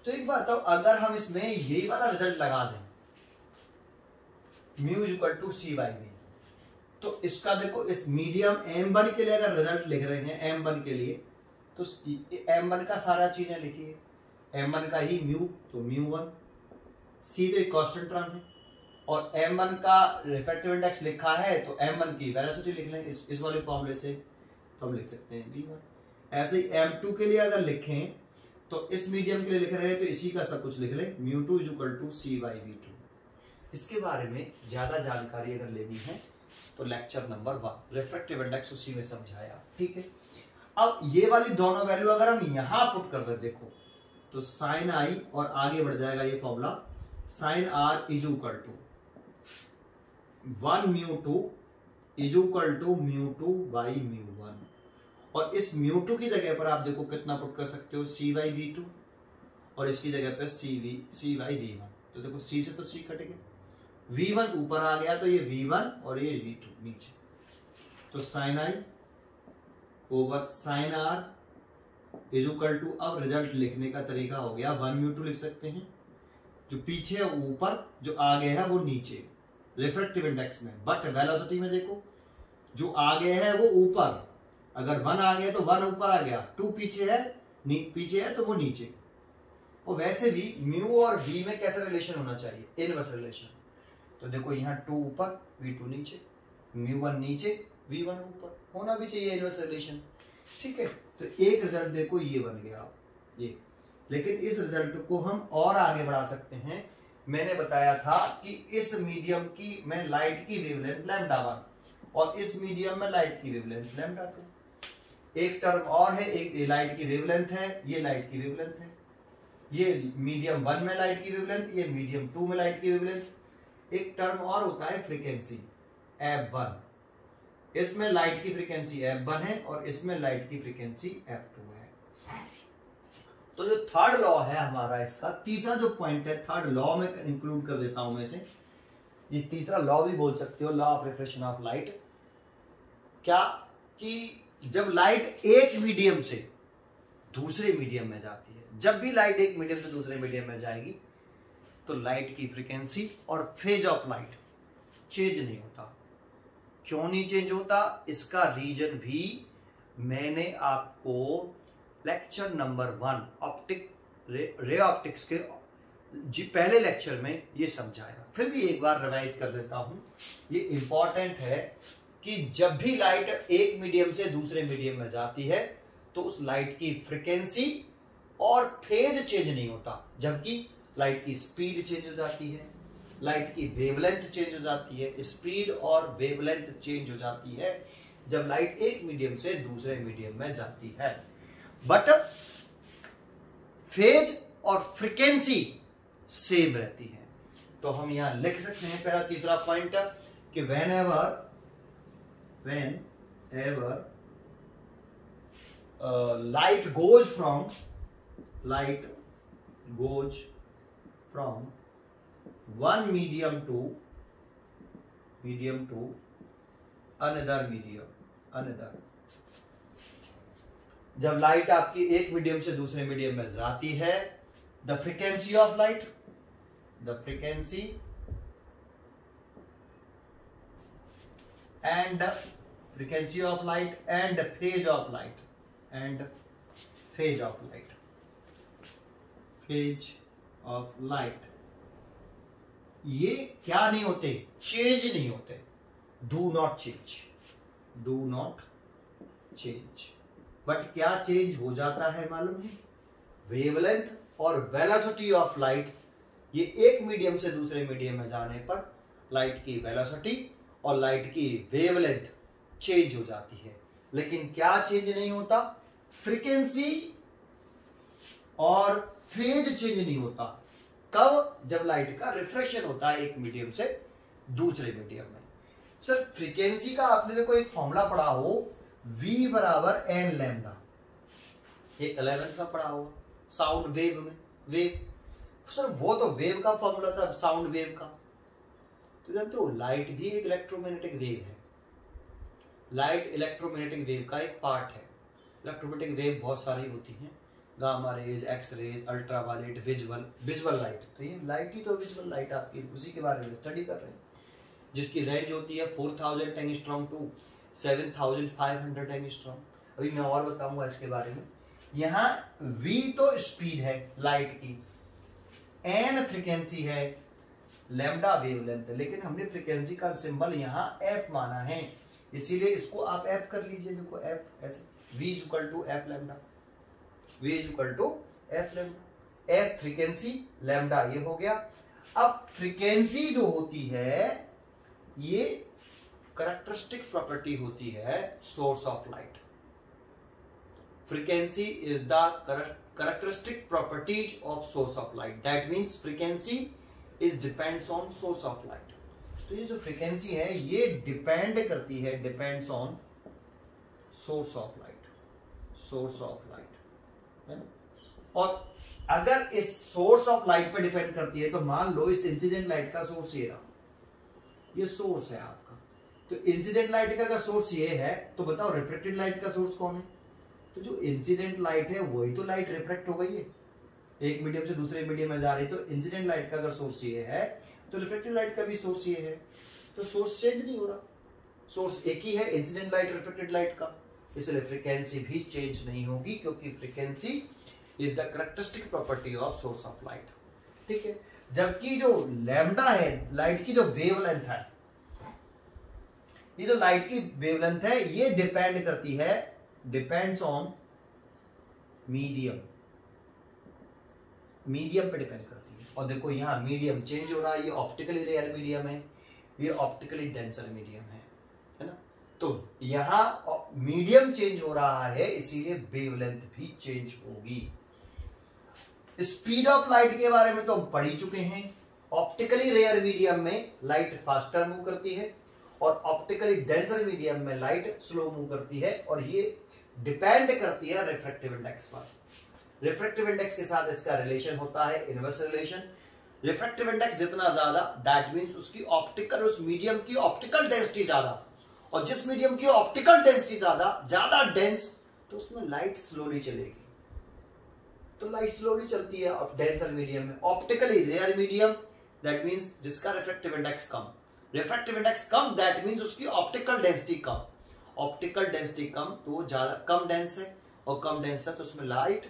तो एक बात, अगर हम इसमें यही वाला रिजल्ट लगा दें, mu is equal to C/V, तो इसका देखो इस मीडियम M1 के लिए अगर रिजल्ट लिख रहे हैं M1 के लिए, तो M1 का सारा चीजें लिखिए, M1 का ही म्यू, तो म्यू1, C तो एक कांस्टेंट टर्म है, और M1 का रिफ्रैक्टिव इंडेक्स लिखा है तो M1 की वेलोसिटी लिख लें इस वाले फॉर्मूले से, तो हम लिख सकते हैं V1। ऐसे ही M2 के लिए अगर लिखें तो इस मीडियम के लिए लिख रहे हैं तो इसी का सब कुछ लिख लें, μ2 इज इक्वल टू C/V2। इसके बारे में ज्यादा जानकारी अगर लेनी है तो लेक्चर नंबर 1 रिफ्रैक्टिव इंडेक्स उसी में समझाया, ठीक है। अब ये वाली दोनों वैल्यू अगर हम यहां पुट कर दे, देखो तो sin I और आगे बढ़ जाएगा ये formula, sin R is equal to 1 μ2 is equal to μ2 by μ1, और इस μ2 की जगह पर आप देखो कितना पुट कर सकते हो, C/V2, और इसकी जगह पर C/V1। तो देखो C से तो C कट गया, V1 ऊपर आ गया तो ये V1 और ये V2 नीचे, तो sin I over sin R is equal to, अब रिजल्ट लिखने का तरीका हो गया 1 μ2 लिख सकते हैं, जो पीछे है ऊपर, जो आगे है वो नीचे रिफ्रैक्टिव इंडेक्स में, बट वेलोसिटी में देखो जो आगे है वो ऊपर, अगर 1 आ गया तो 1 ऊपर आ गया, 2 पीछे है तो वो नीचे। और वैसे भी म्यू और v में कैसा रिलेशन होना चाहिए, इनवर्स रिलेशन। तो देखो यहाँ 2 ऊपर v2 नीचे, μ1 नीचे v1 ऊपर, होना भी चाहिए इनवर्स रिलेशन, ठीक है। तो एक रिजल्ट देखो ये बन गया ये, लेकिन इस रिजल्ट को हम और आगे बढ़ा सकते हैं। मैंने बताया था कि इस मीडियम की में लाइट की वेवलेंथ λ1 और इस मीडियम में लाइट की वेवलेंथ λ2। एक टर्म और है, एक लाइट की वेवलेंथ है, ये लाइट की वेवलेंथ है, ये मीडियम 1 में लाइट की वेवलेंथ, ये मीडियम 2 में लाइट की वेवलेंथ। एक टर्म और होता है फ्रीक्वेंसी f1, इसमें लाइट की फ्रीक्वेंसी f1 है और इसमें लाइट की फ्रीक्वेंसी f2 है। तो जो थर्ड लॉ है हमारा, इसका तीसरा जो पॉइंट है, थर्ड लॉ में इंक्लूड कर देता हूं मैं इसे, ये तीसरा लॉ भी बोल सकते हो, law of reflection of light. क्या कि जब लाइट एक मीडियम से दूसरे मीडियम में जाती है, जब भी लाइट एक मीडियम से दूसरे मीडियम में जाएगी तो लाइट की फ्रीक्वेंसी और फेज ऑफ लाइट चेंज नहीं होता। क्यों नहीं चेंज होता, इसका रीजन भी मैंने आपको लेक्चर नंबर 1 रे ऑप्टिक्स के जी पहले लेक्चर में ये समझाया, फिर भी एक बार रिवाइज कर देता हूं। ये इंपॉर्टेंट है कि जब भी लाइट एक मीडियम से दूसरे मीडियम में जाती है तो उस लाइट की फ्रीक्वेंसी और फेज चेंज नहीं होता, जबकि लाइट की स्पीड चेंज हो जाती है, लाइट की वेवलेंथ चेंज हो जाती है। स्पीड और वेवलेंथ चेंज हो जाती है जब लाइट एक मीडियम से दूसरे मीडियम में जाती है, बट फेज और फ्रीक्वेंसी सेम रहती है। तो हम यहां लिख सकते हैं पहला तीसरा पॉइंट कि whenever light goes from one medium to another medium, जब लाइट आपकी एक मीडियम से दूसरे मीडियम में जाती है, the frequency of light and phase of light ये क्या नहीं होते, चेंज नहीं होते, डू नॉट चेंज। बट क्या चेंज हो जाता है मालूम है? वेवलेंथ और वेलोसिटी ऑफ लाइट, ये एक मीडियम से दूसरे मीडियम में जाने पर लाइट की वेलोसिटी और लाइट की वेवलेंथ चेंज हो जाती है, लेकिन क्या चेंज नहीं होता? फ्रीक्वेंसी और फेज चेंज नहीं होता। कब? जब लाइट का रिफ्लेक्शन होता है एक मीडियम से दूसरे मीडियम में। सर फ्रीक्वेंसी का आपने देखो एक फॉर्मूला पढ़ा हो, V बराबर एन लैम्डा, ये 11th में पढ़ा होगा साउंड वेव में। वेव सर वो तो वेव का फॉर्मूला था, साउंड वेव का। तो जानते हो लाइट भी एक इलेक्ट्रोमैग्नेटिक वेव है, लाइट इलेक्ट्रोमैग्नेटिक वेव का एक पार्ट है। इलेक्ट्रोमैग्नेटिक वेव बहुत सारी होती हैं, gamma rays, X rays, ultraviolet, visual light. तो ये लाइट ही तो विजुअल लाइट आपकी, उसी के बारे में स्टडी कर रहे हैं, जिसकी रेंज होती है 4000 एंगस्ट्रॉम टू 7500 एंगस्ट्रॉम। अभी मैं और बताऊंगा इसके बारे में। यहाँ v तो स्पीड है लाइट की, n फ्रीक्वेंसी है, लैम्डा वेवलेंथ, लेकिन हमने फ्रीक्वेंसी का सिंबल यहाँ f माना है, इसीलिए इसको आप f कर लीजिए। देखो f ऐसे, v equal to f lambda, f frequency, lambda ये हो गया। अब फ्रीक्वेंसी जो होती है ये कैरेक्टरिस्टिक प्रॉपर्टी होती है source of light. Frequency is the characteristic properties of source of light, that means frequency is depends on source of light. तो ये जो फ्रीक्वेंसी है ये डिपेंड करती है, depends on source of light, है ना। और अगर इस सोर्स ऑफ लाइट पे डिपेंड करती है तो मान लो इस इंसिडेंट लाइट का सोर्स ये रहा, ये सोर्स है आपका। तो इंसिडेंट लाइट का अगर सोर्स ये है तो बताओ रिफ्लेक्टेड लाइट का सोर्स कौन है? तो जो इंसिडेंट लाइट है वही तो लाइट रिफ्लेक्ट हो गई है, एक मीडियम से दूसरे मीडियम में जा रही है। तो इंसिडेंट लाइट का अगर सोर्स ये है तो रिफ्लेक्टेड लाइट का भी सोर्स ये है, तो सोर्स चेंज नहीं हो रहा, सोर्स एक ही है इंसिडेंट लाइट रिफ्लेक्टेड लाइट का, इसलिए फ्रीक्वेंसी भी चेंज नहीं होगी, क्योंकि frequency is the characteristic property of source of light. ठीक है। जबकि जो लैम्डा है, लाइट की जो वेवलेंथ है, ये जो लाइट की वेवलेंथ है ये डिपेंड करती है, डिपेंड्स ऑन मीडियम पे डिपेंड करती है। और देखो यहाँ मीडियम चेंज हो रहा है, ये ऑप्टिकली रेयर मीडियम है, ये ऑप्टिकली डेंसर मीडियम है ना। तो यहाँ मीडियम चेंज हो रहा है, इसीलिए वेवलेंथ भी चेंज होगी। स्पीड ऑफ लाइट के बारे में तो हम पढ़ ही चुके हैं। ऑप्टिकली रेयर मीडियम में लाइट फास्टर मूव करती है और ऑप्टिकली डेंसर मीडियम में लाइट स्लो मूव करती है, और ये डिपेंड करती है रिफ्रैक्टिव इंडेक्स पर। रिफ्रैक्टिव इंडेक्स के साथ इसका रिलेशन होता है इनवर्स रिलेशन। रिफ्रैक्टिव इंडेक्स जितना ज्यादा, दैट मींस उसकी ऑप्टिकल, उस मीडियम की ऑप्टिकल डेंसिटी ज्यादा, और जिस मीडियम की ऑप्टिकल डेंसिटी ज्यादा डेंस, तो उसमें लाइट स्लोली चलेगी। तो लाइट स्लोली चलती है डेंसर मीडियम में। Optically rare medium, that means जिसका रिफ्रैक्टिव इंडेक्स कम, रिफ्रैक्टिव इंडेक्स कम, दैट मींस उसकी ऑप्टिकल डेंसिटी कम। ऑप्टिकल डेंसिटी कम तो वो ज्यादा कम डेंस है, और कम डेंस है तो उसमें लाइट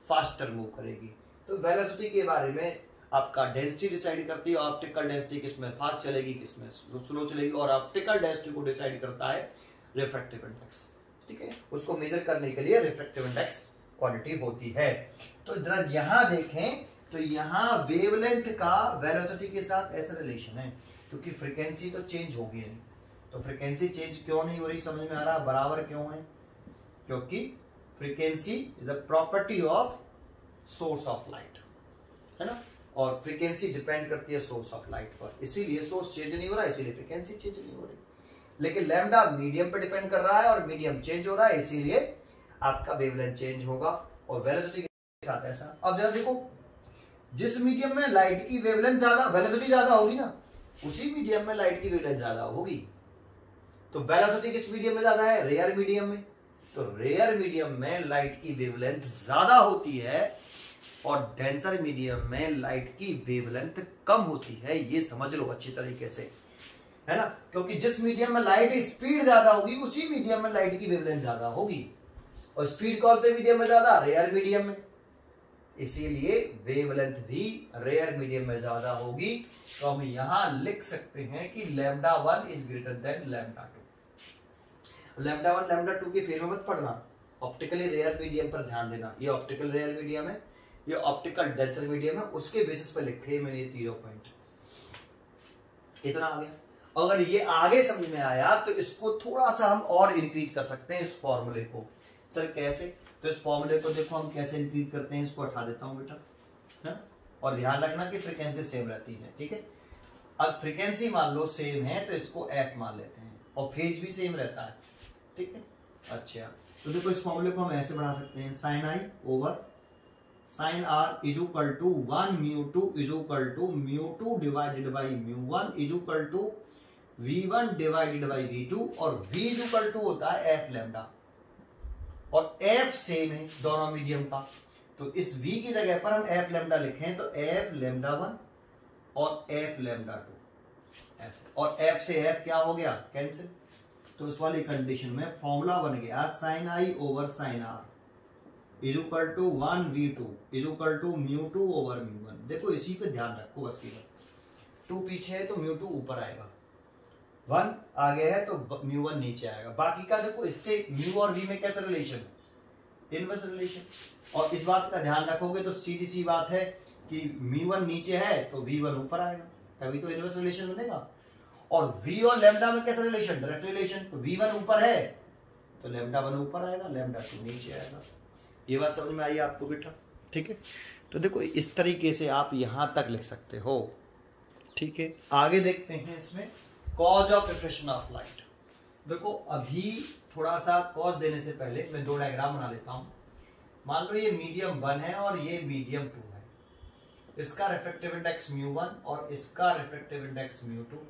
फास्टर मूव करेगी। तो वेलोसिटी के बारे में आपका डेंसिटी डिसाइड करती है, ऑप्टिकल डेंसिटी किसमें फास्ट चलेगी किसमें स्लो चलेगी, और ऑप्टिकल डेंसिटी को डिसाइड करता है रिफ्रैक्टिव इंडेक्स। ठीक है, उसको मेजर करने के लिए रिफ्रैक्टिव इंडेक्स क्वांटिटी होती है। तो जरा यहां देखें तो यहां वेवलेंथ का वेलोसिटी के साथ ऐसा रिलेशन है, क्योंकि फ्रीक्वेंसी तो चेंज होगी नहीं, तो फ्रीक्वेंसी चेंज क्यों नहीं हो रही समझ में आ रहा, बराबर क्यों है, क्योंकि frequency is the property of source of light, है ना, और फ्रीक्वेंसी डिपेंड करती है सोर्स ऑफ लाइट पर, इसीलिए सोर्स चेंज नहीं हो रहा, इसीलिए फ्रीक्वेंसी चेंज नहीं हो रही। लेकिन लैम्डा मीडियम पर डिपेंड कर रहा है और मीडियम चेंज हो रहा है, इसीलिए आपका वेवलेंथ चेंज होगा और वेलोसिटी के साथ ऐसा। अब जरा देखो, जिस मीडियम में लाइट की वेवलेंथ ज्यादा, वेलोसिटी ज्यादा होगी ना, उसी मीडियम में लाइट की वेवलेंथ ज्यादा होगी। तो वेलोसिटी किस मीडियम में ज्यादा है, रेयर मीडियम में। तो रेयर मीडियम में लाइट की वेवलेंथ ज्यादा होती है और डेंसर मीडियम में लाइट की वेवलेंथ कम होती है, ये समझ लो अच्छी तरीके से, है ना, क्योंकि जिस मीडियम में लाइट स्पीड ज्यादा होगी उसी मीडियम में लाइट की वेवलेंथ ज्यादा होगी, और स्पीड कौन से मीडियम में ज्यादा, रेयर मीडियम में, इसीलिए वेवलेंथ भी रेयर मीडियम में ज्यादा होगी। तो हम यहां लिख सकते हैं कि λ1 इज ग्रेटर देन λ2। λ1 λ2 के फेर में मत पढ़ना, ऑप्टिकली रेयर मीडियम पर ध्यान देना, ये ऑप्टिकल रेयर मीडियम है, ये ऑप्टिकल डेंसर मीडियम है, उसके बेसिस पर लिखे मैंने ये तीनों पॉइंट, इतना आ गया। अगर ये आगे समझ में आया तो इसको थोड़ा सा हम और इंक्रीज कर सकते हैं इस फॉर्मूले को। सर कैसे, तो इस फॉर्मूले को देखो हम कैसे इंक्रीज करते हैं, इसको हटा देता हूं बेटा, है, और ध्यान रखना कि फ्रीक्वेंसी सेम रहती है। ठीक है, अब फ्रीक्वेंसी मान लो सेम है तो इसको f मान लेते हैं, और फेज भी सेम रहता है। ठीक है, अच्छा, तो देखो इस फॉर्मूले को हम ऐसे बना सकते हैं, sine I over sine r is equal to 1 μ2 is equal to μ2 divided by μ1 is equal to v1 divided by v2, और v इज इक्वल टू होता है f लैम्डा, और f सेम है दोनों मीडियम का, तो इस v की जगह पर हम f लैम्डा लिखें तो f λ1 और f λ2 ऐसे, और f से f क्या हो गया, कैंसिल। तो इस वाली कंडीशन में फॉर्मूला बन गया sine I over sine r is equal to 1v2 is equal to μ2 over μ1। देखो इसी पे ध्यान रखो, बस केवल 2 पीछे है तो μ2 ऊपर आएगा, 1 आगे है तो μ1 नीचे आएगा, बाकी का देखो इससे μ और v में कैसा रिलेशन, इनवर्स रिलेशन। और इस बात का ध्यान रखोगे तो सीधी सी बात है कि μ1 नीचे है तो v1 ऊपर आएगा, तभी तो इनवर्स रिलेशन बनेगा। और v और लैम्डा में कैसा रिलेशन, डायरेक्ट रिलेशन, तो v1 ऊपर है तो λ1 ऊपर आएगा, λ2 नीचे आएगा। ये बात समझ में आई आपको बेटा? ठीक है, तो देखो इस तरीके से आप यहां तक लिख सकते हो। ठीक है, आगे देखते हैं इसमें cause of refraction of light. देखो अभी थोड़ा सा कॉज देने से पहले मैं दो डायग्राम बना लेता हूं। मान लो ये मीडियम 1 है और ये मीडियम 2 है, इसका रिफ्रैक्टिव इंडेक्स μ1 और इसका रिफ्रैक्टिव इंडेक्स μ2,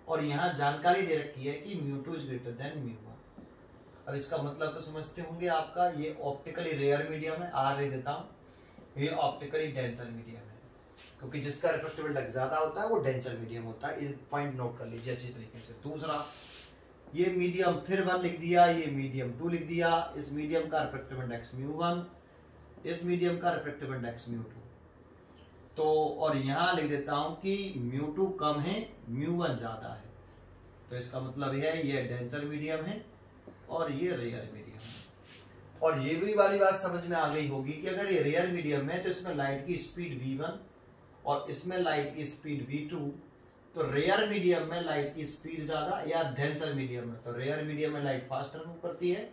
और यहाँ जानकारी दे रखी है कि μ2 इज ग्रेटर देन μ1। अब इसका मतलब तो समझते होंगे आपका, ये ऑप्टिकली रेयर मीडियम है, आर दे देता हूँ, ये ऑप्टिकली डेंसर मीडियम है, क्योंकि जिसका रिफ्रैक्टिव इंडेक्स ज्यादा होता है वो डेंसर मीडियम होता है। इस पॉइंट नोट कर लीजिए अच्छी तरीके से। दूसरा, ये मीडियम फिर 1 लिख दिया, ये मीडियम 2 लिख दिया, इस मीडियम का रिफ्रैक्टिव इंडेक्स μ1, इस मीडियम का रिफ्रैक्टिव इंडेक्स μ2, तो और यहाँ लिख देता हूं कि μ2 कम है μ1 ज्यादा है, तो इसका मतलब है ये डेंसर मीडियम है और ये रेयर मीडियम है। और ये भी वाली बात समझ में आ गई होगी कि अगर ये रेयर मीडियम है तो इसमें लाइट की स्पीड v1 और इसमें लाइट की स्पीड v2, तो रेयर मीडियम में लाइट की स्पीड ज्यादा, या डेंसर मीडियम में तो रेयर मीडियम में लाइट फास्टर मूव करती है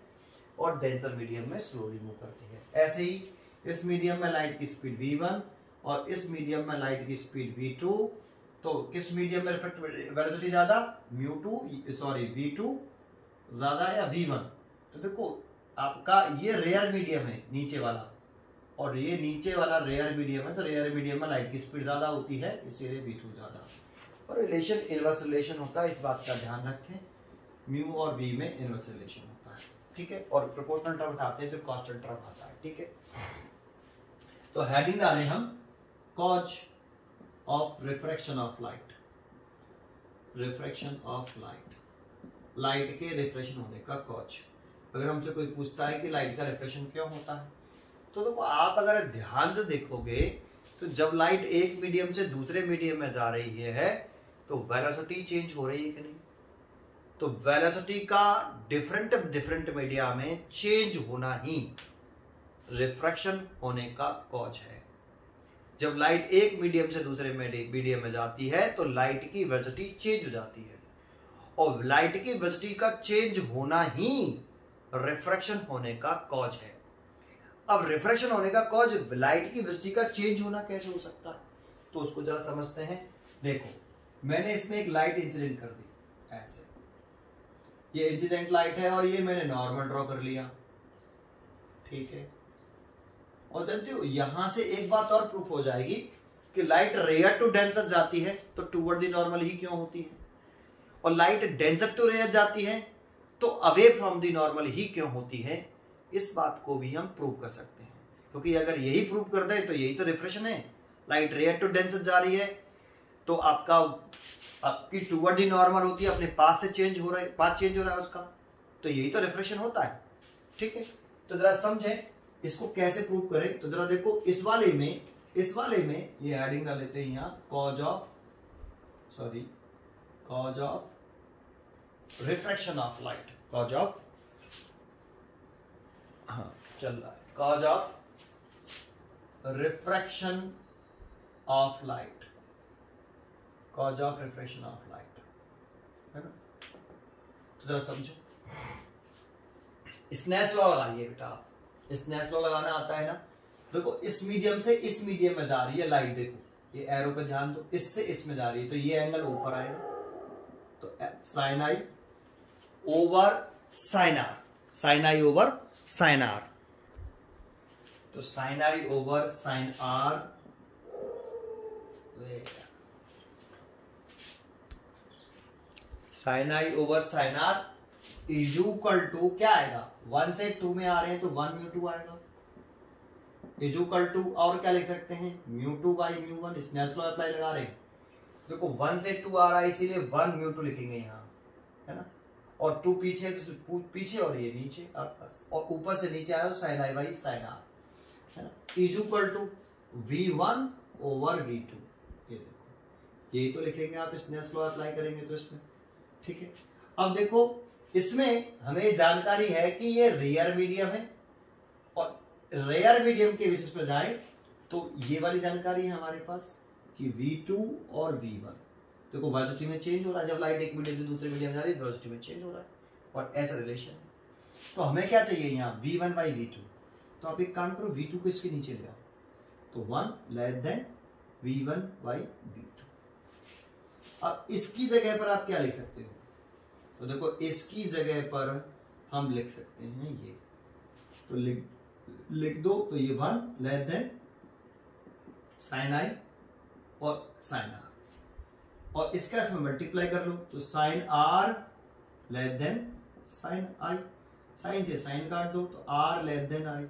और डेंसर मीडियम में स्लोली मूव करती है। ऐसे ही इस मीडियम में लाइट की स्पीड v1 और इस मीडियम में लाइट की स्पीड v2, तो किस मीडियम में वेलोसिटी ज्यादा, v2 ज्यादा या v1। तो देखो आपका ये रेयर मीडियम है नीचे वाला, और ये नीचे वाला रेयर मीडियम है, तो रेयर मीडियम में लाइट की स्पीड ज्यादा होती है, इसीलिए v2 ज्यादा। और रिलेशन इनवर्स रिलेशन होता है, इस बात का ध्यान रखें, म्यू और v में इनवर्स रिलेशन होता है। ठीक है, और प्रोपोर्शनल टर्म उठाते हैं तो कांस्टेंट टर्म आता है। ठीक है, तो हेडिंग डालें हम cause of refraction of light, refraction of light, light के रिफ्रैक्शन होने का कॉज। अगर हमसे कोई पूछता है कि लाइट का रिफ्रैक्शन क्यों होता है, तो देखो आप अगर ध्यान से देखोगे तो जब लाइट एक मीडियम से दूसरे मीडियम में जा रही है तो वेलोसिटी चेंज हो रही है कि नहीं? तो वेलोसिटी का डिफरेंट मीडिया में चेंज होना ही रिफ्रैक्शन होने का कॉज है। जब लाइट एक मीडियम से दूसरे मीडियम में जाती है तो लाइट की वेलोसिटी चेंज हो जाती है, और लाइट की वेलोसिटी का चेंज होना ही रिफ्रैक्शन होने का कॉज है। अब रिफ्रैक्शन होने का कॉज लाइट की वेलोसिटी का चेंज होना कैसे हो सकता है, तो उसको जरा समझते हैं। देखो, मैंने इसमें एक लाइट इंसिडेंट कर दी ऐसे, ये इंसिडेंट लाइट है और ये मैंने नॉर्मल ड्रॉ कर लिया, ठीक है। और जानते हो यहां से एक बात और प्रूफ हो जाएगी कि लाइट रेयर टू डेंसर जाती है तो टूवर्ड द नॉर्मल ही क्यों होती है, और लाइट डेंसर टू रेयर जाती है तो अवे फ्रॉम द नॉर्मल ही क्यों होती है। इस बात को भी हम प्रूव कर सकते हैं, क्योंकि अगर यही प्रूव कर दे तो यही तो रिफ्रैक्शन है। लाइट रेयर टू डेंसर जा रही है तो आपकी टूवर्ड द नॉर्मल होती है, अपने पाथ से चेंज हो रहा है, पाथ चेंज हो रहा है उसका, तो यही तो रिफ्रैक्शन होता है, ठीक है। तो जरा समझें इसको कैसे प्रूव करें। तो जरा देखो, इस वाले में ये हेडिंग डाल लेते हैं यहाँ, cause of refraction of light, cause of, हाँ चल रहा है, cause of refraction of light, cause of refraction of light, है ना। तो जरा समझो, स्नेल्स लॉ लगाइए बेटा, स्नेल्स लॉ लगाना आता है ना। देखो, इस मीडियम से इस मीडियम में जा रही है लाइट, देखो ये एरो पे ध्यान दो, इससे इसमें जा रही है तो ये एंगल ऊपर आएगा, तो साइन आई ओवर साइन आर, साइन आई ओवर साइन आर, तो sine I over sine r, sine I over sine r is equal to क्या आएगा, 1 से 2 में आ रहे हैं तो 1 म्यू 2 आएगा, इज इक्वल टू, और क्या लिख सकते हैं, mu 2 by mu 1, Snell's law apply लगा रहे हैं। देखो 1 से 2 आ रहा है इसीलिए 1 म्यू 2 लिखेंगे यहाँ, है ना, और 2 पीछे तो पीछे और ये नीचे, और ऊपर से नीचे आया तो sine i by sine r, है ना, is equal to v1 over v2, ये देखो यही तो लिखेंगे आप, स्नेल्स लॉ अप्लाई करेंगे तो इसमें, ठीक है। अब देखो, इसमें हमें जानकारी है कि ये रेयर मीडियम है, और रेयर मीडियम के बेसिस पर जाए तो ये वाली जानकारी है हमारे पास कि V2 और V1 देखो वेलोसिटी में चेंज हो रहा है, जब लाइट एक मीडियम से दूसरे मीडियम में जा रही है वेलोसिटी में चेंज हो रहा है, और ऐसा रिलेशन है। तो हमें क्या चाहिए यहाँ, V1 बाई V2, तो आप एक काम करो, V2 को इसके नीचे ले आओ, तो 1 less than V1 by V2। अब इसकी जगह पर आप क्या लिख सकते हो, तो देखो इसकी जगह पर हम लिख सकते हैं ये, तो लिख दो, तो ये 1 लेस देन साइन आई और साइन आर, और इसका इसमें मल्टीप्लाई कर लो, तो sine r less than sine i, sine से साइन काट दो तो आर लेस देन आई।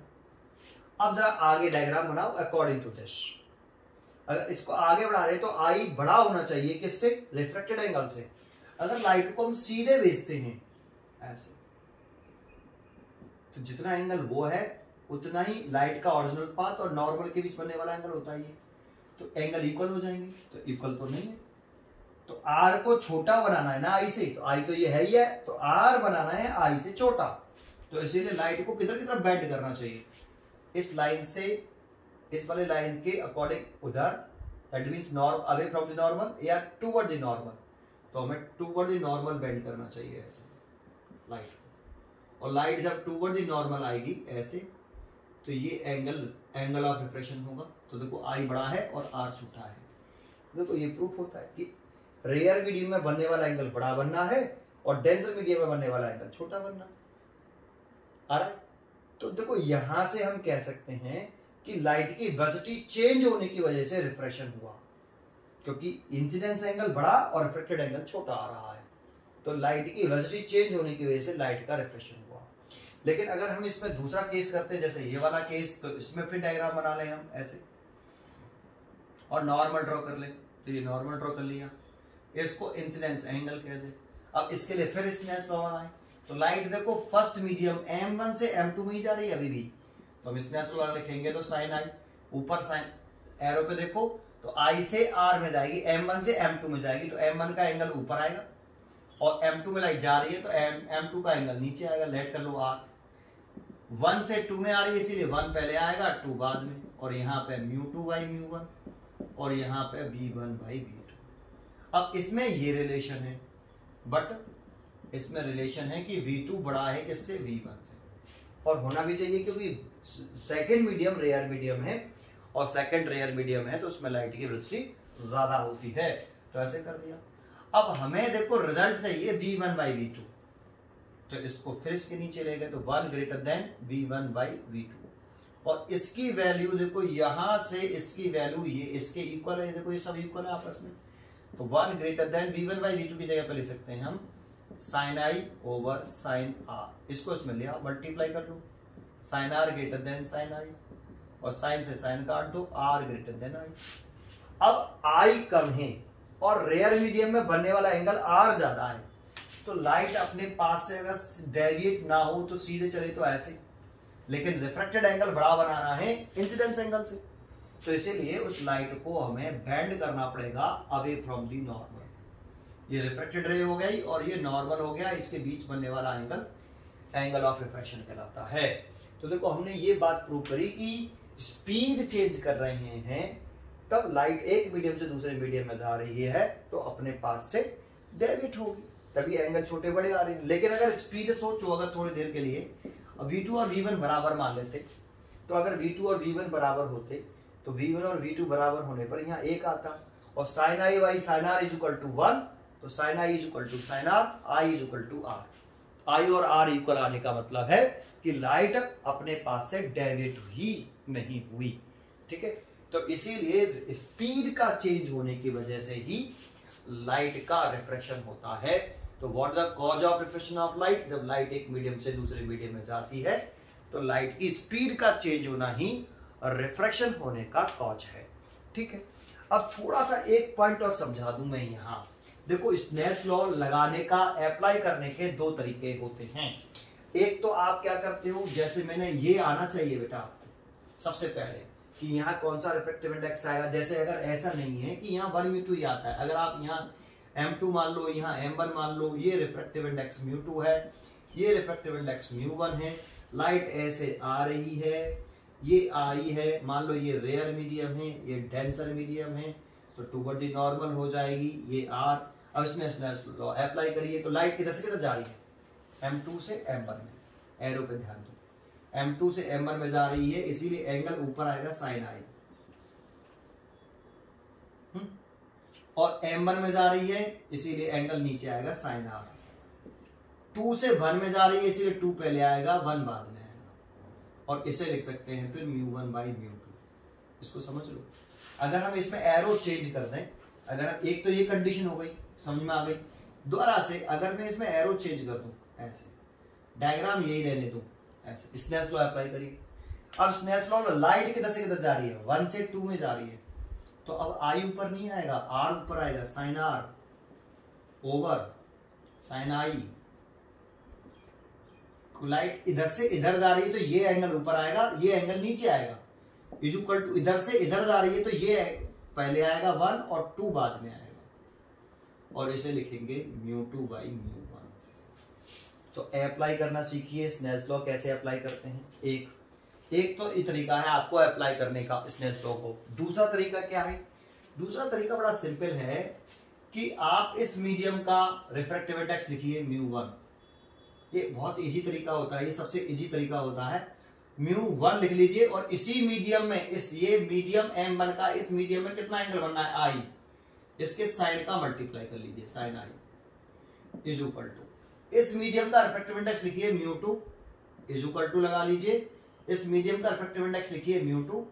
अब जरा आगे डायग्राम बनाओ अकॉर्डिंग टू दिस। अगर इसको आगे बढ़ा रहे तो आई बड़ा होना चाहिए किससे, रिफ्रैक्टेड एंगल से। अगर लाइट को हम सीधे भेजते हैं ऐसे, तो जितना एंगल वो है उतना ही लाइट का ओरिजिनल पाथ और नॉर्मल के बीच बनने वाला एंगल होता है, तो एंगल इक्वल हो जाएंगे, तो इक्वल तो नहीं है, तो आर को छोटा बनाना है ना आई से, तो आई तो ये है ही है, तो आर बनाना है आई से छोटा, तो इसीलिए लाइट को किधर की तरफ बेंड करना चाहिए, इस लाइन से इस वाले लाइन के अकॉर्डिंग उधर, that means away from the normal या टुवर्ड द नॉर्मल, तो हमें टुवर्ड द नॉर्मल बेंड करना चाहिए ऐसे लाइट, और लाइट जब टुवर्ड द नॉर्मल आएगी ऐसे, तो ये एंगल ऑफ रिफ्रैक्शन होगा। तो देखो आई बड़ा है और आर छोटा है, देखो ये प्रूफ होता है कि रेयर मीडियम में बनने वाला एंगल बड़ा बनना है और डेंसर मीडियम में बनने वाला एंगल छोटा बनना आ रहा है। तो देखो यहां से हम कह सकते हैं कि लाइट की वेलोसिटी चेंज होने की वजह से रिफ्रैक्शन हुआ, क्योंकि इंसिडेंस एंगल बड़ा और रिफ्लेक्टेड एंगल छोटा आ रहा है, तो लाइट की वेलोसिटी चेंज होने की वजह से लाइट का रिफ्रैक्शन हुआ। लेकिन अगर हम इसमें दूसरा केस करते हैं, जैसे ये वाला केस, तो इसमें फिर डायग्राम बना लें हम ऐसे और नॉर्मल ड्रॉ कर लें, तो ये नॉर्मल ड्रॉ कर लिया, इसको इंसिडेंस एंगल कह दे। अब इसके लिए फिर स्नेल्स लॉ लगाएं, तो लाइट देखो फर्स्ट मीडियम M1 से M2 में ही जा रही है अभी भी, तो हम स्नेल्स लॉ लिखेंगे, तो साइन आई ऊपर साइन एरो पे देखो तो I से R में जाएगी, M1 से M2 में जाएगी, तो M1 का एंगल ऊपर आएगा और M2 में लाइट जा रही है तो M2 का एंगल नीचे आएगा। लेट कर लो R 1 से 2 में आ रही है इसीलिए 1 पहले आएगा 2 बाद में, और यहाँ पे μ2 बाई μ1 और यहाँ पे V1 बाई V2। अब इसमें ये रिलेशन है, बट इसमें रिलेशन है कि V2 बड़ा है किससे, V1 से, और होना भी चाहिए क्योंकि सेकंड मीडियम रेयर मीडियम है और सेकंड रेयर मीडियम है तो उसमें लाइट की वेलोसिटी ज्यादा होती है, तो ऐसे कर दिया। अब हमें देखो रिजल्ट चाहिए V1 बाई V2, तो इसको फिर इसके नीचे ले गए तो 1 greater than V1 by V2, और इसकी वैल्यू देखो यहां से इसकी वैल्यू ये इसके इक्वल है, देखो ये सब इक्वल है आपस में, तो 1 greater than V1 by V2 की जगह पर लिख सकते हैं हम sine I over sine R, इसको इसमें लिया मल्टीप्लाई कर लो, sine R greater than sine I, और साइन से साइन काट दो, R ग्रेटर देन I। अब I कम है और रेयर मीडियम में बनने वाला एंगल R ज्यादा है, तो लाइट अपने पास से अगर डेविएट ना हो तो सीधे चले तो ऐसे, लेकिन रिफ्रैक्टेड एंगल बड़ा बनाना है इंसिडेंस एंगल से, तो इसीलिए उस लाइट को हमें बेंड करना पड़ेगा अवे फ्रॉम दी नॉर्मल। ये रिफ्रैक्टेड रे हो गई और ये नॉर्मल हो गया, इसके बीच बनने वाला एंगल एंगल ऑफ रिफ्रैक्शन कहलाता है। तो देखो हमने ये बात प्रूव करी कि स्पीड चेंज कर रहे हैं तब लाइट एक मीडियम से दूसरे मीडियम में जा रही है तो अपने पास से डेविएट होगी, तभी एंगल छोटे बड़े आ रहे हैं। लेकिन अगर स्पीड सोचो अगर थोड़ी देर के लिए V2 और V1 बराबर मान लेते, तो अगर V2 और V1 बराबर होते तो V1 और V2 बराबर होने पर यहाँ 1 आता, और sine I by sine R is equal to 1, तो sine I is equal to sine R, I is equal to R। I और R इक्वल आने का मतलब है कि लाइट अपने पास से डेविएट ही नहीं हुई, ठीक है। तो इसीलिए स्पीड का चेंज होने की वजह से ही लाइट का रिफ्रैक्शन होता है। तो what the cause of refraction of light, जब लाइट एक मीडियम से दूसरे मीडियम में जाती है तो लाइट की स्पीड का चेंज होना ही रिफ्रैक्शन होने का कॉज है, ठीक है। अब थोड़ा सा एक पॉइंट और समझा दूं मैं यहाँ, देखो स्नेल्स लॉ लगाने का अप्लाई करने के दो तरीके होते हैं। एक तो आप क्या करते हो, जैसे मैंने ये आना चाहिए बेटा आपको सबसे पहले कि यहाँ कौन सा रिफ्रैक्टिव इंडेक्स आएगा, जैसे अगर ऐसा नहीं है कि यहाँ 1 μ2 ही आता है, अगर आप यहाँ M2 मान लो, यहाँ M1 मान लो, ये रिफ्रैक्टिव इंडेक्स μ2 है, ये रिफ्रैक्टिव इंडेक्स μ1 है, लाइट ऐसे आ रही है, ये आई है, मान लो ये रेयर मीडियम है, ये डेंसर मीडियम है, तो टूवर्ड द नॉर्मल हो जाएगी ये R। अब इसमें स्नेल्स लॉ अप्लाई करिए तो लाइट किधर से किधर जा रही है, M2 से M1 में, एरो पे ध्यान दो, M2 से M1 में जा रही है इसीलिए एंगल ऊपर आएगा साइन I, और M1 में जा रही है इसीलिए एंगल नीचे आएगा साइन R। 2 से 1 में जा रही है इसीलिए 2 पहले आएगा 1 बाद में आएगा, और इसे लिख सकते हैं फिर μ1 बाई μ2। इसको समझ लो, अगर हम इसमें एरो चेंज कर दें, अगर एक तो ये कंडीशन हो गई समझ में आ गई, दोबारा से अगर मैं इसमें एरो चेंज कर दूं, ऐसे डायग्राम यही रहने दूं, ऐसे स्नेल्स लॉ अप्लाई करिए। अब स्नेल्स लॉ लाइट किधर से किधर जा रही है, 1 से 2 में जा रही है, तो अब I ऊपर नहीं आएगा, R ऊपर आएगा, sine R over sine I। Light इधर से इधर जा रही है तो ये एंगल ऊपर आएगा, ये एंगल नीचे आएगा, इज इक्वल टू इधर से इधर जा रही है तो ये पहले आएगा 1 और 2 बाद में आएगा, और इसे लिखेंगे μ2 बाई μ1। तो अप्लाई करना सीखिए स्नेल्स लॉ कैसे अप्लाई करते हैं। एक तो ये तरीका है आपको अप्लाई करने का स्नेल्स लॉ को। दूसरा तरीका क्या है, दूसरा तरीका बड़ा सिंपल है कि आप इस मीडियम का रिफ्रैक्टिव इंडेक्स लिखिए μ1। ये बहुत इजी तरीका होता है, ये सबसे इजी तरीका होता है। μ1 लिख लीजिए और इसी मीडियम में ये मीडियम M1 का इस मीडियम में कितना एंगल बनना है I, इसके साइन का मल्टीप्लाई कर लीजिए, sine I is equal to इस मीडियम का रिफ्रैक्टिव इंडेक्स लिखिए μ2 इज इक्वल टू लगा लीजिए, इस मीडियम का रिफ्रैक्टिव इंडेक्स लिखिए μ2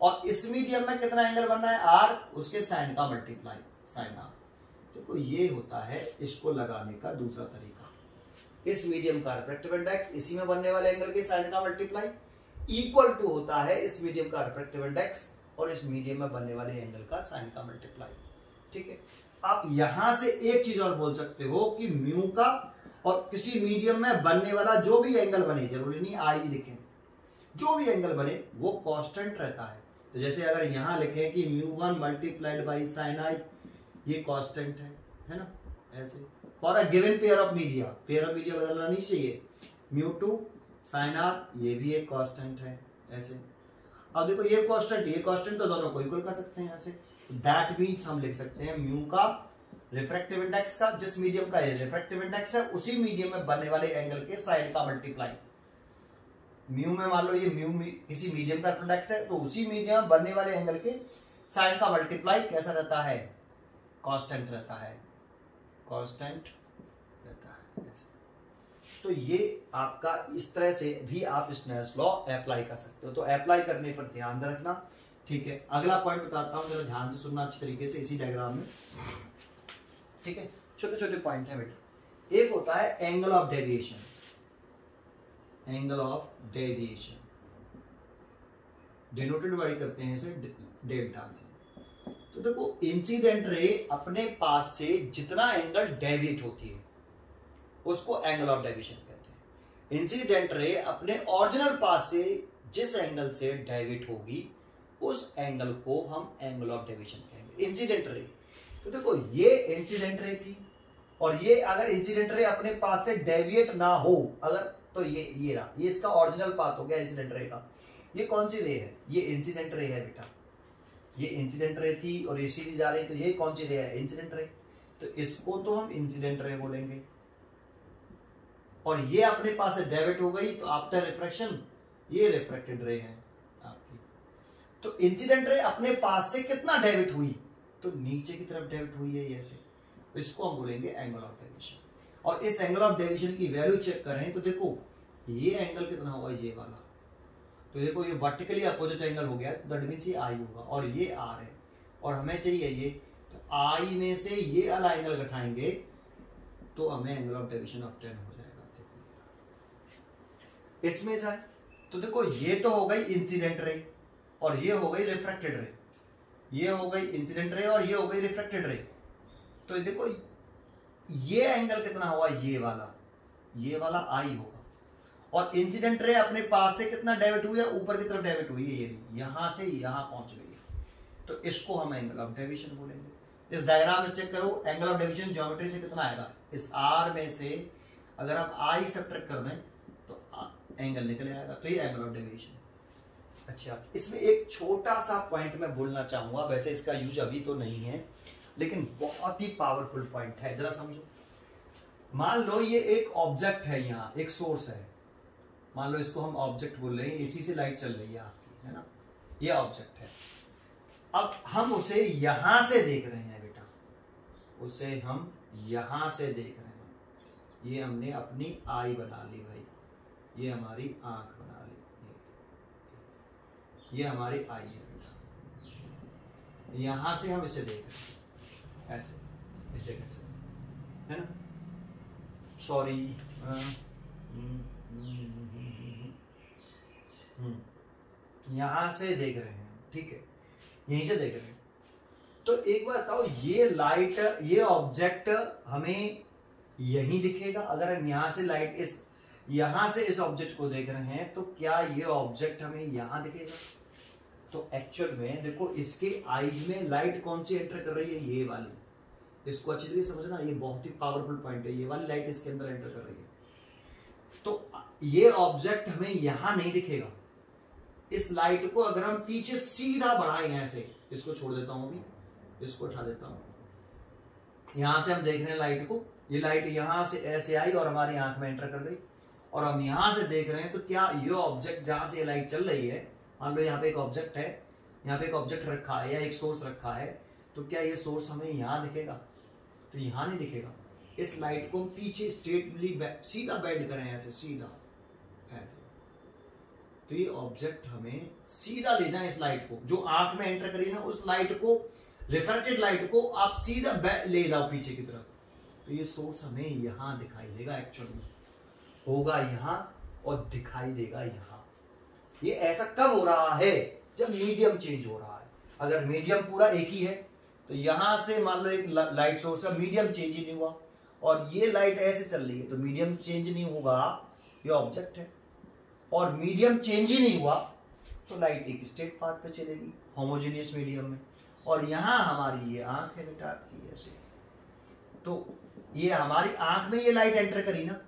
और इस मीडियम में कितना एंगल बनना है R, उसके साइन का मल्टीप्लाई साइन R। देखो ये होता है इसको लगाने का दूसरा तरीका। इस मीडियम का रिफ्रैक्टिव इंडेक्स इसी में बनने वाले एंगल के साइन का मल्टीप्लाई इक्वल टू होता है इस मीडियम का रिफ्रैक्टिव इंडेक्स और इस मीडियम में बनने वाले एंगल का साइन का मल्टीप्लाई, ठीक है। आप यहां से एक चीज और बोल सकते हो कि म्यू का और किसी मीडियम में बनने वाला जो भी एंगल बने, जरूरी नहीं आई लिखें, जो भी एंगल बने वो कांस्टेंट रहता है। तो जैसे अगर यहाँ लिखें कि μ1 मल्टीप्लाइड बाई साइन आई, ये कांस्टेंट है ना, ऐसे for a given pair of media, pair of media बदलना नहीं चाहिए, μ2 साइन आर, ये भी एक कांस्टेंट है ऐसे। अब देखो ये कांस्टेंट तो दोनों को इक्वल कर सकते हैं ऐसे, दैट मीन्स हम लिख सकते हैं म्यू का रिफ्रैक्टिव इंडेक्स का, जिस मीडियम का ये रिफ्रैक्टिव इंडेक्स है उसी मीडियम में बनने वाले एंगल के साइड का मल्टीप्लाई। म्यू में मान लो ये म्यू किसी मीडियम का इंडेक्स है, तो उसी मीडियम में बनने वाले एंगल के साइड का मल्टीप्लाई कैसा रहता है, कांस्टेंट रहता है, कांस्टेंट रहता है। तो ये आपका इस तरह से भी आप स्नेल्स लॉ अप्लाई कर सकते हो। तो अप्लाई करने पर ध्यान रखना, ठीक है। अगला पॉइंट बताता हूं, जरा ध्यान से सुनना अच्छी तरीके से इसी डायग्राम में, ठीक है। छोटे छोटे पॉइंट है बेटा। एक होता है angle of deviation, angle of deviation denoted by करते हैं इसे डेल्टा से। तो देखो इंसिडेंट रे अपने पास से जितना एंगल डेविएट होती है उसको एंगल ऑफ डेविएशन कहते हैं। इंसिडेंट रे अपने ओरिजिनल पाथ से जिस एंगल से डेविएट होगी उस एंगल को हम एंगल ऑफ डेविएशन कहेंगे, इंसिडेंट रे। तो देखो ये इंसिडेंट रे थी, और ये अगर इंसिडेंट रे अपने पास से डेविएट ना हो अगर, तो ये रहा, ये इसका ओरिजिनल पाथ हो गया इंसिडेंट रे का। ये कौन सी रे है, ये इंसिडेंट रे है बेटा। ये इंसिडेंट रे थी और ये सीधी जा रही, तो ये कौन सी रे है, इंसिडेंट रे। तो इसको तो हम इंसिडेंट रे बोलेंगे। और ये अपने पास से डेविएट हो गई तो आफ्टर रिफ्रैक्शन ये रिफ्रैक्टेड रे है आपकी। तो इंसिडेंट रे अपने पास से कितना डेविएट हुई, तो नीचे की तरफ डेविएट हुई है ऐसे, इसको हम बोलेंगे एंगल ऑफ डेविएशन। और इस एंगल ऑफ डेविएशन की वैल्यू चेक करें तो देखो ये एंगल कितना होगा, ये वाला। तो देखो ये वर्टिकली अपोजिट एंगल हो गया, दैट मींस ये आई होगा और ये आर है, और हमें चाहिए ये, तो आई में से ये वाला एंगल घटाएंगे तो हमें एंगल ऑफ डेविएशन ऑब्टेन हो जाएगा। इसमें जाए तो देखो ये तो हो गई इंसिडेंट रे और ये हो गई रिफ्रैक्टेड रे, ये हो गई इंसिडेंट रे और ये हो गई रिफ्रैक्टेड रे। तो देखो ये एंगल कितना हुआ, ये वाला आई होगा। और इंसिडेंट रे अपने पास से कितना डेविएट हुई है, ऊपर की तरफ डेविएट हुई है, ये यहां से यहां पहुंच गई है, तो इसको हम एंगल ऑफ डेविएशन बोलेंगे। इस डायग्राम में चेक करो एंगल ऑफ डेविएशन ज्योमेट्री से कितना आएगा, इस आर में से अगर हम आई सब्ट्रैक्ट कर दें तो एंगल निकल आएगा, तो ये एंगल ऑफ डेविएशन। अच्छा, इसमें एक छोटा सा पॉइंट मैं बोलना चाहूंगा, वैसे इसका यूज अभी तो नहीं है लेकिन बहुत ही पावरफुल पॉइंट है, जरा समझो। मान लो ये एक ऑब्जेक्ट है, यहाँ एक सोर्स है, मान लो इसको हम ऑब्जेक्ट बोल रहे हैं, इसी से लाइट चल रही है आपकी, है ना, ये ऑब्जेक्ट है। अब हम उसे यहां से देख रहे हैं बेटा, उसे हम यहां से देख रहे हैं, ये हमने अपनी आई बना ली भाई, ये हमारी आंख बना ली, ये हमारी आई है बेटा, यहां से हम इसे देख रहे हैं ऐसे, इस जगह से, है ना, सॉरी, यहां से देख रहे हैं, ठीक है, यहीं से देख रहे हैं। तो एक बार बताओ, ये लाइट, ये ऑब्जेक्ट हमें यहीं दिखेगा? अगर हम यहां से लाइट इस यहां से इस ऑब्जेक्ट को देख रहे हैं तो क्या ये ऑब्जेक्ट हमें यहां दिखेगा? तो एक्चुअल में देखो इसके आईज में लाइट कौन सी एंटर कर रही है, ये वाली। इसको अच्छी तरीके से समझना, ये बहुत ही पावरफुल पॉइंट है, ये वाली लाइट इसके अंदर एंटर कर रही है। तो ये ऑब्जेक्ट हमें यहां नहीं दिखेगा। इस लाइट को अगर हम पीछे सीधा बढ़ाएं ऐसे, इसको छोड़ देता हूं, अभी इसको उठा देता हूं, यहां से हम देख रहे हैं लाइट को, ये लाइट यहां से ऐसे आई और हमारी आंख में एंटर कर गई, और हम यहां से देख रहे हैं। तो क्या ये ऑब्जेक्ट जहां से ये लाइट चल रही है, मान लो यहाँ पे एक ऑब्जेक्ट है, यहाँ पे एक ऑब्जेक्ट रखा है या एक सोर्स रखा है, तो क्या ये सोर्स हमें यहां दिखेगा? तो यहां नहीं दिखेगा। इस लाइट को पीछे स्ट्रेटली सीधा बेंड करें ऐसे, सीधा ऐसे, तो ये ऑब्जेक्ट हमें सीधा ले जाए, इस लाइट को जो आंख में एंटर करी ना, उस लाइट को, रिफ्रैक्टेड लाइट को आप सीधा ले जाओ पीछे की तरफ, तो ये सोर्स हमें यहां दिखाई देगा, एक्चुअल में होगा यहां और दिखाई देगा यहां। ये ऐसा कब हो रहा है? जब मीडियम चेंज हो रहा है। अगर मीडियम पूरा एक ही है तो यहां से मान लो एक लाइट सोर्स है, मीडियम चेंज ही नहीं हुआ, और ये लाइट ऐसे चल रही है तो मीडियम चेंज नहीं होगा, ये ऑब्जेक्ट है, और मीडियम चेंज ही नहीं हुआ तो लाइट एक स्ट्रेट पाथ पे चलेगी होमोजेनियस मीडियम में, और यहाँ हमारी ये आंख है बेटा आपकी ऐसे, तो ये हमारी आंख में ये लाइट एंटर करी ना,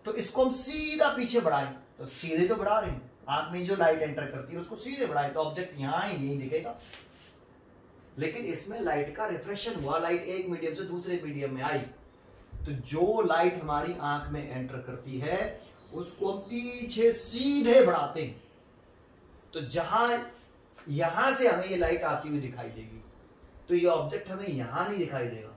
तो इसको हम सीधा पीछे बढ़ाएं, तो सीधे तो बढ़ा रहे हैं, आंख में जो लाइट एंटर करती है उसको सीधे बढ़ाएं तो ऑब्जेक्ट यहाँ है यही दिखेगा। लेकिन इसमें लाइट का रिफ्लेक्शन हुआ, लाइट एक मीडियम से दूसरे मीडियम में आई, तो जो लाइट हमारी आंख में एंटर करती है उसको हम पीछे सीधे बढ़ाते हैं, तो जहां यहां से हमें ये लाइट आती हुई दिखाई देगी, तो ये ऑब्जेक्ट हमें यहां नहीं दिखाई देगा,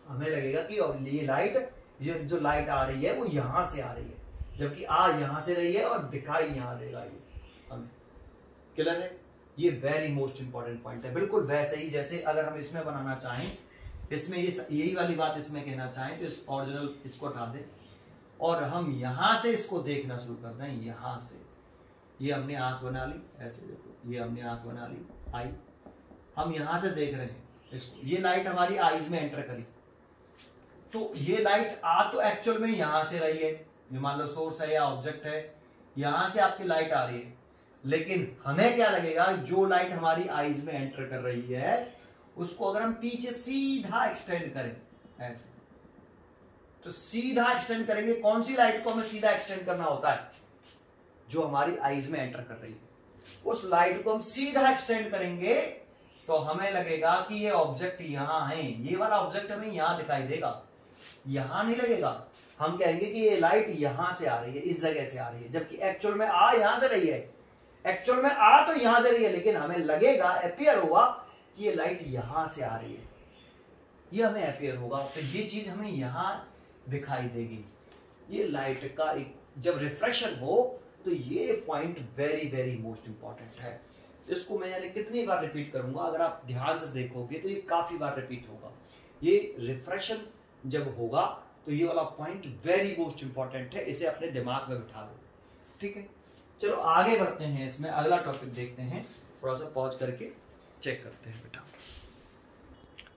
हमें लगेगा कि ये लाइट, ये जो लाइट आ रही है वो यहां से आ रही है, जबकि आ यहां से रही है और दिखाई यहां देगा ये हमें। क्लियर है? ये वेरी मोस्ट इंपॉर्टेंट पॉइंट है। बिल्कुल वैसे ही जैसे अगर हम इसमें बनाना चाहें, इसमें यही वाली बात इसमें कहना चाहें तो इस ओरिजिनल इसको हटा दें और हम यहां से इसको देखना शुरू कर दें, यहां से ये हमने आंख बना ली, ऐसे देखो ये हमने आंख बना ली, आई, हम यहां से देख रहे हैं इसको, ये लाइट हमारी आईज में एंटर करी, तो ये लाइट आ तो एक्चुअल में यहां से रही है, ये मान लो सोर्स है या ऑब्जेक्ट है, यहां से आपकी लाइट आ रही है, लेकिन हमें क्या लगेगा जो लाइट हमारी आईज में एंटर कर रही है उसको अगर हम पीछे सीधा एक्सटेंड करें ऐसे, तो सीधा एक्सटेंड करेंगे, कौन सी लाइट को हमें सीधा एक्सटेंड करना होता है? जो हमारी आईज में एंटर कर रही है, उस लाइट को हम सीधा एक्सटेंड करेंगे तो हमें लगेगा कि ये ऑब्जेक्ट यहां है, ये वाला ऑब्जेक्ट हमें यहां दिखाई देगा, यहां नहीं लगेगा, हम कहेंगे कि ये लाइट यहां से आ रही है, इस जगह से आ रही है, जबकि एक्चुअल में आ यहां से रही है, एक्चुअल में आ तो यहां से रही है, लेकिन हमें लगेगा, अपियर होगा कि ये लाइट यहां से आ रही है, ये हमें अपियर होगा, तो ये चीज हमें यहां दिखाई देगी। ये लाइट का एक जब रिफ्रेक्शन हो तो ये point very very most important है। इसको मैं यानी कितनी बार रिपीट करूंगा, अगर आप ध्यान से देखोगे तो ये काफी बार रिपीट होगा। ये रिफ्रेक्शन जब होगा तो ये वाला पॉइंट वेरी मोस्ट इंपॉर्टेंट है, इसे अपने दिमाग में बिठा लो, ठीक है। चलो आगे बढ़ते हैं, इसमें अगला टॉपिक देखते हैं, थोड़ा सा पॉज करके चेक करते हैं बेटा,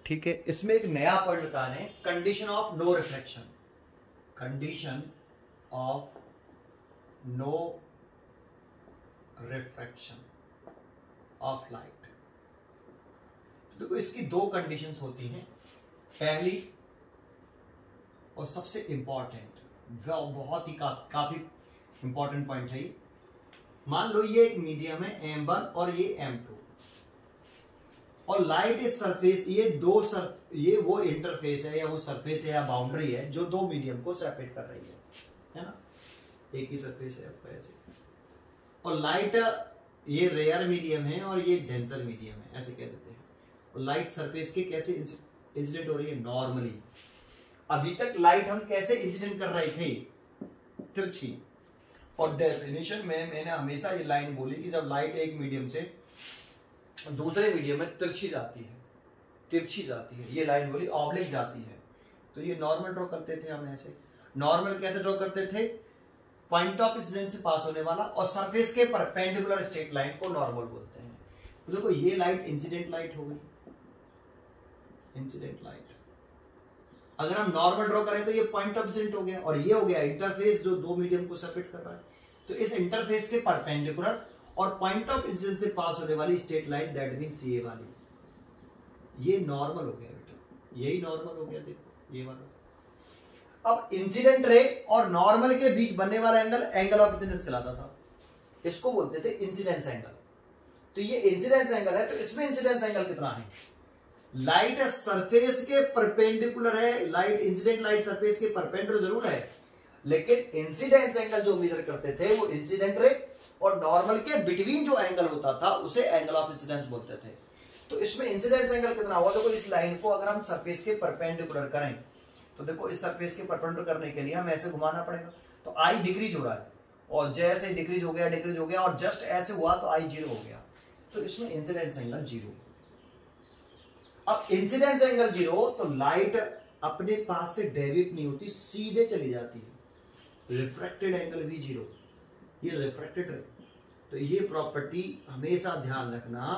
ठीक है। इसमें एक नया पॉइंट बता रहे हैं, condition of no reflection, condition of no reflection of light. देखो इसकी दो कंडीशंस होती हैं, पहली और सबसे इंपॉर्टेंट, बहुत ही काफी इंपॉर्टेंट पॉइंट है ये। मान लो ये एक मीडियम है M1 और ये M2 और लाइट इस सरफेस, ये वो इंटरफेस है या वो सरफेस है या बाउंड्री है जो दो मीडियम को सेपरेट कर रही है ना, एक ही सरफेस है आपका ऐसे, और लाइट ये रेयर मीडियम है और ये डेंसर मीडियम है, ऐसे कह देते हैं। और लाइट सरफेस के कैसे इंसिडेंट हो रही है? नॉर्मली। अभी तक लाइट हम कैसे इंसिडेंट कर रहे थे? तिरछी। और डेफिनेशन में मैंने हमेशा ये लाइन बोली कि जब लाइट एक मीडियम से दूसरे मीडियम में तिरछी जाती है, ये लाइन बोली ऑब्लिक जाती है, तो ये नॉर्मल ड्रॉ करते थे हम ऐसे। नॉर्मल कैसे ड्रॉ करते थे? पॉइंट ऑफ इंसिडेंस से पास होने वाला और सरफेस के परपेंडिकुलर स्ट्रेट लाइन को नॉर्मल बोलते हैं। तो देखो ये लाइट इंसिडेंट लाइट हो गई, इंसिडेंट लाइट। अगर हम नॉर्मल ड्रॉ करें तो ये पॉइंट ऑफ इंसिडेंट हो गया, और ये हो गया इंटरफेस जो दो मीडियम को सेपरेट कर रहा है। तो इस इंटरफेस के परपेंडिकुलर और पॉइंट ऑफ इंसिडेंस से पास होने वाली स्ट्रेट लाइन, दैट मींस ये वाली, ये नॉर्मल हो गया बेटा, यही नॉर्मल हो गया, देखो ये वाला। अब इंसिडेंट रे और नॉर्मल के बीच बनने वाला एंगल ऑफ इंसिडेंस कहलाता था, इसको बोलते थे इंसिडेंस एंगल। तो ये इंसिडेंस एंगल है, तो इसमें इंसिडेंस एंगल कितना है? लाइट सरफेस के परपेंडिकुलर है, लाइट इंसिडेंट लाइट सरफेस के परपेंडिकुलर जरूर है, लेकिन इंसिडेंस एंगल जो मेजर करते थे वो इंसिडेंट रे और नॉर्मल के बिटवीन जो एंगल होता था उसे एंगल ऑफ इंसिडेंस बोलते थे। तो इसमें इंसिडेंस एंगल कितना हुआ? देखो इस लाइन को अगर हम सरफेस के परपेंडिकुलर करें तो देखो इस सरफेस के परपेंडिकुलर करने के लिए हम ऐसे घुमाना पड़ेगा, तो आई डिक्रीज हो रहा है, और जैसे डिक्रीज हो गया और जस्ट ऐसे हुआ तो आई 0 हो गया, तो इसमें इंसिडेंस एंगल 0। अब इंसिडेंस एंगल 0 तो लाइट अपने पास से डेविएट नहीं होती, सीधे चली जाती है। रिफ्रैक्टेड एंगल भी 0, ये रिफ्रैक्टेड है। तो ये प्रॉपर्टी हमेशा ध्यान रखना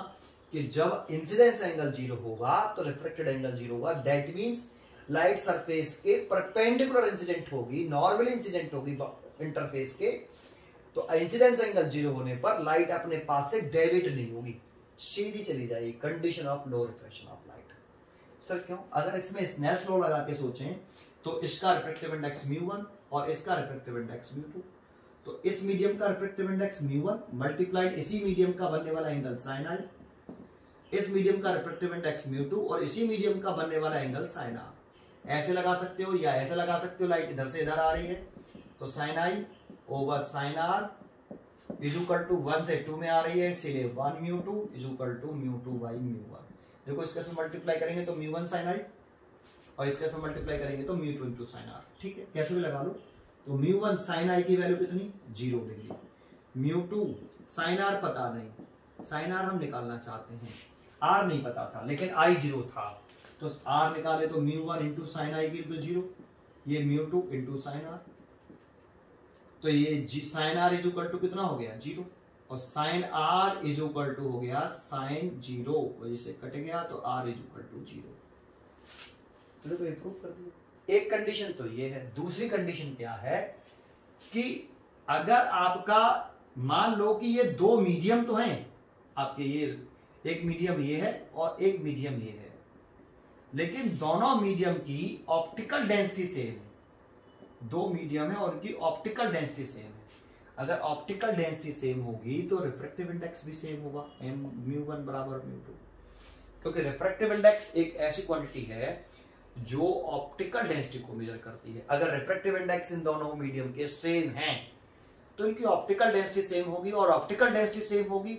कि जब इंसिडेंस एंगल 0 होगा तो रिफ्रैक्टेड एंगल 0 होगा, दैट मींस लाइट सरफेस के परपेंडिकुलर इंसिडेंट होगी, नॉर्मल इंसिडेंट होगी इंटरफेस के, तो इंसिडेंस एंगल 0 होने पर लाइट अपने पास से डेविएट नहीं होगी, सीधी चली जाएगी। Condition of no reflection of light. Sir क्यों? अगर इसमें स्नेल्स लॉ लगा के सोचें तो इसका रिफ्रैक्टिव इंडेक्स μ1 और इसका रिफ्रैक्टिव इंडेक्स μ2, तो इस मीडियम का रिफ्रैक्टिव इंडेक्स μ1 मल्टीप्लाइड इसी मीडियम का बनने वाला एंगल sin i, इस मीडियम का रिफ्रैक्टिव इंडेक्स μ2 और इसी मीडियम का बनने वाला एंगल sin r। ऐसे लगा सकते हो या ऐसे लगा सकते हो, लाइट इधर से इधर आ रही है तो sin i over sin r is equal to 1 से 2 में आ रही है, इसलिए 1 μ2 इज इक्वल टू μ2 बाई μ1। देखो इसके साथ मल्टीप्लाई करेंगे तो μ1 sin i और इसके साथ मल्टीप्लाई करेंगे तो μ2 इनटू sin r। ठीक है, कैसे भी लगा लो। तो μ1 sin i की वैल्यू कितनी? 0 डिग्री। μ2 sin r पता नहीं, sin r हम निकालना चाहते हैं, r नहीं पता था लेकिन i 0 था, तो r निकाले तो μ1 इंटू sin i की तो 0, ये μ2 इंटू sin r, तो ये sin r is equal to कितना हो गया? 0, और sin r is equal to हो गया sin 0, वजह से कट गया तो r इज इक्वल टू 0। तो देखो इम्प्रूव कर दिया। एक कंडीशन तो ये है। दूसरी कंडीशन क्या है कि अगर आपका मान लो कि ये दो मीडियम तो हैं आपके, ये एक मीडियम ये है और एक मीडियम ये है, लेकिन दोनों मीडियम की ऑप्टिकल डेंसिटी सेम है। दो मीडियम है और उनकी ऑप्टिकल डेंसिटी सेम है। अगर ऑप्टिकल डेंसिटी सेम होगी तो रिफ्रैक्टिव इंडेक्स भी सेम होगा, μ1 बराबर μ2, क्योंकि रिफ्रैक्टिव इंडेक्स एक ऐसी क्वांटिटी है जो ऑप्टिकल डेंसिटी को मेजर करती है। अगर रिफ्रैक्टिव इंडेक्स इन दोनों मीडियम के सेम हैं तो इनकी ऑप्टिकल डेंसिटी सेम होगी, और ऑप्टिकल डेंसिटी सेम होगी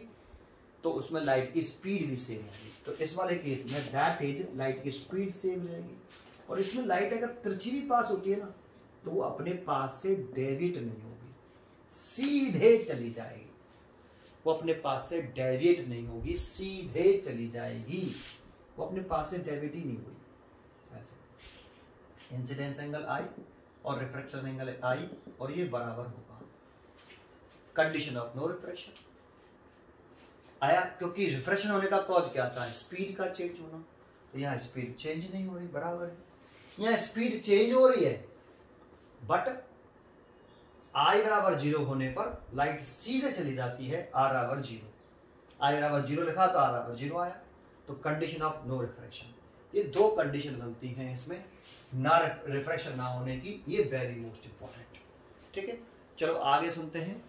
तो उसमें लाइट की स्पीड भी सेम होगी। तो इस वाले केस में दैट इज लाइट की स्पीड सेम रहेगी, और इसमें लाइट अगर तिरछी भी पास होती है ना तो वो अपने पास से डेविएट नहीं होगी, सीधे चली जाएगी। वो अपने पास से डेविएट नहीं होगी, सीधे चली जाएगी, वो अपने पास से डेविएट ही नहीं होगी। ऐसे इंसिडेंस एंगल I और रिफ्रैक्शन एंगल I, और ये बराबर होगा। कंडीशन ऑफ नो रिफ्रैक्शन आया, क्योंकि रिफ्रैक्शन होने का कॉज क्या था? स्पीड का चेंज होना। तो यहाँ स्पीड चेंज नहीं हो रही, बराबर है। यहाँ स्पीड चेंज हो रही है बट I बराबर 0 होने पर लाइट सीधे चली जाती है R बराबर 0। I बराबर 0 लिखा तो R बराबर 0 आया, तो कंडीशन ऑफ नो रिफ्रैक्शन। ये दो कंडीशन बनती हैं इसमें ना रिफ्रैक्शन ना होने की, ये वेरी मोस्ट इंपॉर्टेंट। ठीक है, चलो आगे सुनते हैं।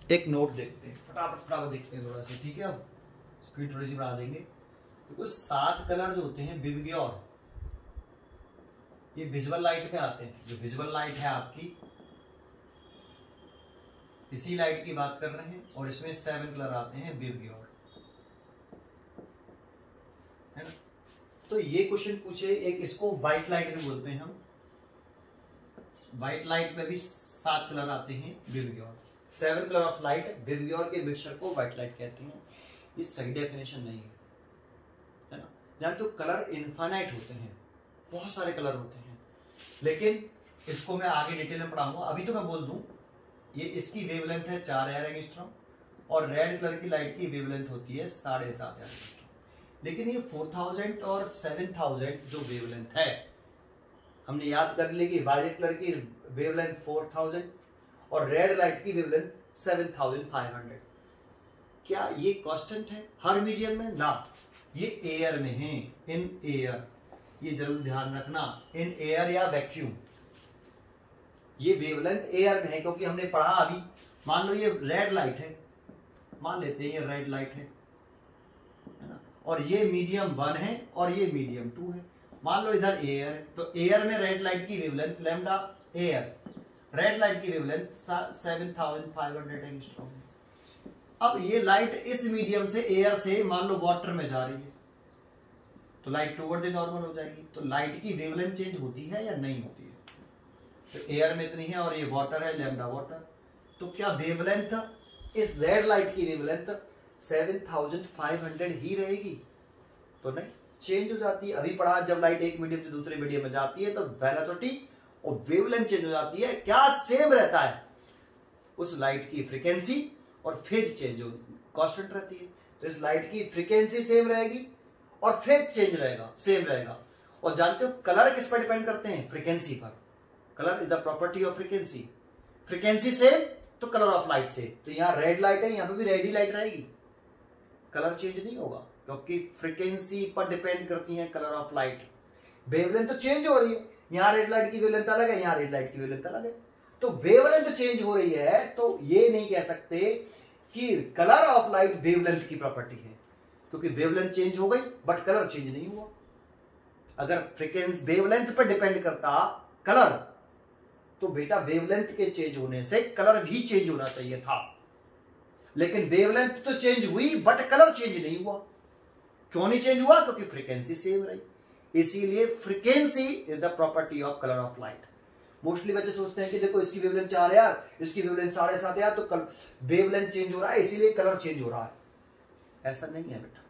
एक नोट देखते हैं, फटाफट देखते हैं थोड़ा सा। ठीक है, अब स्पीड थोड़ी सी बढ़ा देंगे। तो कुछ 7 कलर जो होते हैं विबग्योर, ये विजुअल लाइट में आते हैं। जो विजुअल लाइट है आपकी, इसी लाइट की बात कर रहे हैं, और इसमें 7 कलर आते हैं विबग्योर, है ना। तो ये क्वेश्चन पूछे, एक इसको व्हाइट लाइट में बोलते हैं हम। व्हाइट लाइट में भी 7 कलर आते हैं VIBGYOR, 7 colour of light, VIBGYOR के मिक्सचर को व्हाइट लाइट कहते हैं। ये सही डेफिनेशन नहीं है ना। जहां तो कलर इनफाइनाइट होते हैं, बहुत सारे कलर होते हैं, लेकिन इसको मैं आगे डिटेल में पढ़ाऊंगा। अभी तो मैं बोल दूं, ये इसकी वेवलेंथ है 4000 एंगस्ट्रॉम, और रेड कलर की लाइट की वेवलेंथ होती है 7500 एंगस्ट्रॉम। लेकिन ये 4000 और 7000 जो वेवलेंथ है, हमने याद कर ली कि वायलेट कलर की वेवलेंथ 4000 और रेड लाइट की वेवलेंथ 7500। क्या ये कांस्टेंट है हर मीडियम में? ना, ये एयर में है, इन एयर। ये जरूर ध्यान रखना, इन एयर या वैक्यूम। ये वेवलेंथ एयर में है, क्योंकि हमने पढ़ा अभी। मान लो ये रेड लाइट है, मान लेते हैं ये रेड लाइट है ना, और ये मीडियम 1 है और ये मीडियम 2 है। मान लो इधर एयर है, तो एयर में रेड लाइट की wavelength lambda air, red light की वेवलेंथ 7500 एंगस्ट्रॉम है। अब ये लाइट इस मीडियम से, एयर से मान लो वाटर में जा रही है, तो लाइट टुवर्ड द नॉर्मल हो जाएगी। तो लाइट की वेवलेंथ चेंज होती है या नहीं होती है? तो एयर में इतनी है और ये वाटर है, लैम्डा वाटर। तो क्या वेवलेंथ, इस रेड लाइट की वेवलेंथ 7500 ही रहेगी? तो नहीं, चेंज हो जाती है। अभी पढ़ा, जब लाइट एक मीडियम से दूसरे मीडियम में जाती है तो वेलोसिटी और वेवलेंथ चेंज हो जाती है। क्या सेम रहता है? उस लाइट की फ्रीक्वेंसी और फेज चेंज हो, कांस्टेंट रहती है। तो इस लाइट की फ्रीक्वेंसी सेम रहेगी और फेज चेंज रहेगा, सेम रहेगा। और जानते हो कलर किस पर डिपेंड करते हैं? फ्रीक्वेंसी पर। Colour is the property of frequency. Frequency same तो कलर ऑफ लाइट से, तो यहाँ रेड लाइट है, यहाँ पे भी रेड ही लाइट रहेगी, कलर चेंज नहीं होगा, क्योंकि फ्रीक्वेंसी पर डिपेंड करती है कलर ऑफ लाइट। वेवलेंथ तो चेंज हो रही है, यहाँ रेड लाइट की वेवलेंथ अलग है, यहाँ रेड लाइट की वेवलेंथ अलग है, तो वेवलेंथ चेंज हो रही है, तो ये नहीं कह सकते कि कलर ऑफ लाइट वेवलेंथ की प्रॉपर्टी है, क्योंकि वेवलेंथ चेंज हो गई बट कलर चेंज नहीं हुआ। अगर फ्रीक्वेंसी वेवलेंथ पर डिपेंड करता कलर, तो बेटा वेवलेंथ के चेंज होने से कलर भी चेंज होना चाहिए था, लेकिन वेवलेंथ तो चेंज हुई बट कलर चेंज नहीं हुआ। क्यों नहीं चेंज हुआ? क्योंकि फ्रीक्वेंसी सेम रही, इसीलिए frequency is the property of colour of light. Mostly बच्चे सोचते हैं कि देखो इसकी वेवलेंथ 4 यार, इसकी वेवलेंथ 7.5 यार, तो वेवलेंथ चेंज हो रहा है इसीलिए कलर चेंज हो रहा है। ऐसा नहीं है बेटा,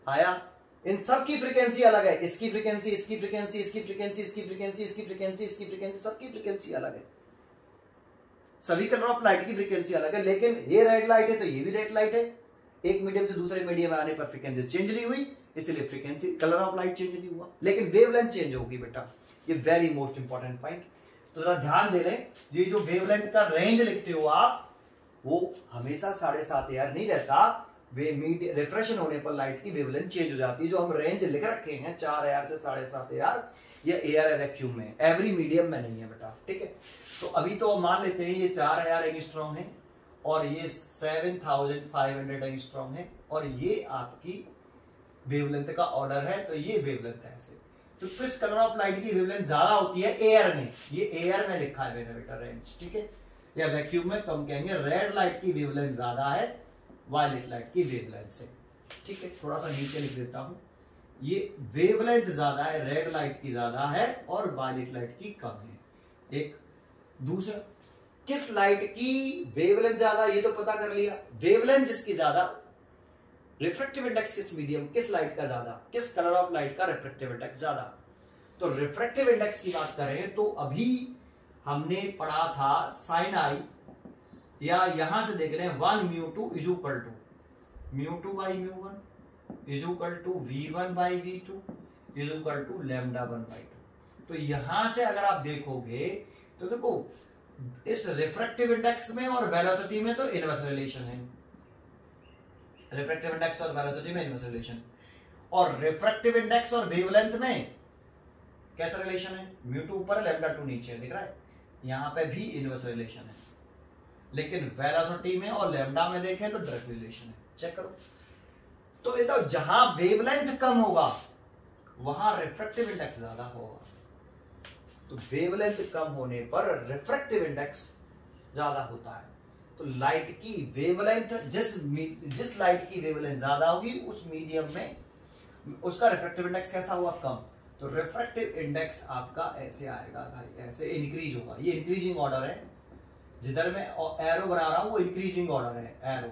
आया? इन सब की फ्रीक्वेंसी अलग है, इसकी फ्रीक्वेंसी, इसकी फ्रीक्वेंसी, इसकी फ्रीक्वेंसी, इसकी फ्रीक्वेंसी, इसकी फ्रीक्वेंसी, इसकी फ्रीक्वेंसी, सबकी फ्रीक्वेंसी अलग है, सभी कलर ऑफ लाइट की फ्रीक्वेंसी अलग है। लेकिन ये रेड लाइट है तो ये भी रेड लाइट है, एक मीडियम से दूसरे मीडियम में आने पर फ्रीक्वेंसी चेंज नहीं हुई, इसलिए frequency colour of light change नहीं हुआ, लेकिन वेवलेंथ चेंज होगी बेटा। ये वेरी मोस्ट इंपॉर्टेंट पॉइंट, तो जरा ध्यान दे लें, ये जो वेवलेंथ का रेंज लिखते हो आप, वो हमेशा 7.5 यार नहीं रहता, वे रिफ्रेशन होने पर लाइट की वेवलेंथ चेंज हो जाती है। जो हम रेंज लिख रखे हैं 4 यार से 7.5 यार, ये एयर है वैक्यूम में, एवरी मीडियम में नहीं है बेटा, ठीक है। तो अभी तो मान लेते हैं ये 4000 एंगस्ट्रॉम है और ये 7500 एंगस्ट्रॉम है, और ये आपकी वेवलेंथ का ऑर्डर है, तो ये वेवलेंथ है ऐसे। तो किस कलर ऑफ लाइट की वेवलेंथ ज्यादा होती है? एयर में, ये एयर में लिखा है मैंने बेटा रेंज, ठीक है, या वैक्यूम में, तो हम कहेंगे रेड लाइट की वेवलेंथ ज्यादा है वायलेट लाइट की वेवलेंथ से, ठीक है। थोड़ा सा नीचे लिख देता हूं, ये वेवलेंथ ज्यादा है, रेड लाइट की ज्यादा है और वायलेट लाइट की कम है। एक दूसरा, किस लाइट की वेवलेंथ ज्यादा, ये तो पता कर लिया, वेवलेंथ जिसकी ज्यादा, रिफ्रैक्टिव इंडेक्स किस मीडियम, किस लाइट का ज्यादा, किस कलर ऑफ लाइट का रिफ्रैक्टिव इंडेक्स ज्यादा। तो रिफ्रैक्टिव इंडेक्स की बात करें तो अभी हमने पढ़ा था साइन आई, या यहां से देख रहे हैं 1 μ2 is equal to μ2 by μ1 is equal to v1 by v2 is equal to λ1 by 2। तो यहां से अगर आप देखोगे तो देखो इस रिफ्रैक्टिव इंडेक्स में और वेलोसिटी में तो इनवर्स रिलेशन है, रिफ्रैक्टिव इंडेक्स और वेलोसिटी में इनवर्स रिलेशन, और रिफ्रैक्टिव इंडेक्स और वेवलेंथ में कैसा रिलेशन है? μ2 ऊपर λ2 नीचे, दिख रहा है, यहां पे भी इनवर्स रिलेशन है, लेकिन वेलोसिटी में और लैम्डा में देखें तो डायरेक्ट रिलेशन है। चेक करो, तो ये तो जहां वेवलेंथ कम होगा वहां रिफ्रैक्टिव इंडेक्स ज्यादा होगा, तो वेवलेंथ कम होने पर रिफ्रैक्टिव इंडेक्स ज्यादा होता है। तो लाइट की वेवलेंथ, जिस लाइट की वेवलेंथ ज्यादा होगी उस मीडियम में उसका रिफ्रैक्टिव इंडेक्स कैसा हुआ? कम। तो रिफ्रैक्टिव इंडेक्स आपका ऐसे आएगा भाई, ऐसे इंक्रीज होगा, ये इंक्रीजिंग ऑर्डर है, जिधर मैं एरो बना रहा हूं वो इंक्रीजिंग ऑर्डर है, एरो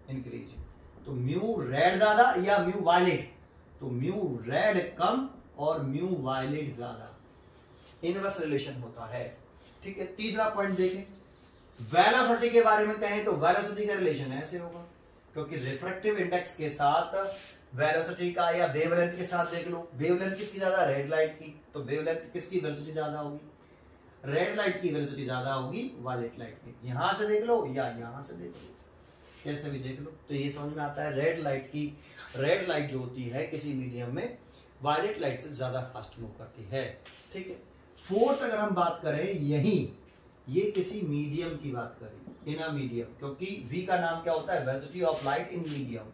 इंक्रीजिंग। तो म्यू रेड ज्यादा या म्यू वायलेट, तो म्यू रेड कम और म्यू वायलेट ज्यादा, इनवर्स रिलेशन होता है, ठीक है। तीसरा पॉइंट देखें, वेलोसिटी के बारे में कहें तो वेलोसिटी का रिलेशन ऐसे होगा, क्योंकि रिफ्रैक्टिव इंडेक्स के साथ वेलोसिटी का या वेवलेंथ के साथ देख लो, वेवलेंथ किसकी ज्यादा? रेड लाइट की, तो वेवलेंथ किसकी वेलोसिटी ज्यादा होगी? रेड लाइट की वेलोसिटी ज्यादा होगी वायलेट लाइट की। यहां से देख लो या यहां से देख लो, कैसे भी देख लो, तो ये समझ में आता है रेड लाइट जो होती है किसी मीडियम में वायलेट लाइट से ज्यादा फास्ट मूव करती है, ठीक है। फोर्थ अगर हम बात करें, यही ये किसी मीडियम की बात करें, इन अ मीडियम, क्योंकि V का नाम क्या होता है? Velocity of light in medium.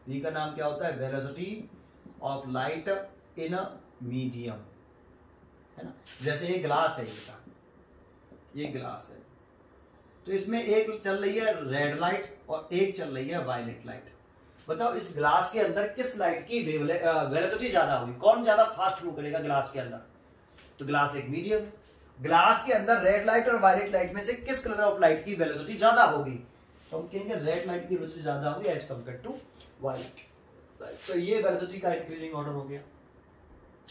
V का नाम क्या होता है? Velocity of light in a medium, है ना। जैसे ये ग्लास है, ये ग्लास है, तो इसमें एक चल रही है रेड लाइट और एक चल रही है वायलेट लाइट। बताओ इस ग्लास के अंदर किस लाइट की वेलोसिटी ज्यादा होगी? कौन ज्यादा फास्ट मूव करेगा ग्लास के अंदर? तो ग्लास एक मीडियम, ग्लास के अंदर रेड लाइट और वायलेट लाइट में से किस कलर ऑफ लाइट की वेलोसिटी ज्यादा होगी? तो हम कहेंगे रेड लाइट की वेलोसिटी ज्यादा होगी एज कंपेयर टू वायलेट। तो ये वेलोसिटी का इंक्रीजिंग ऑर्डर हो गया,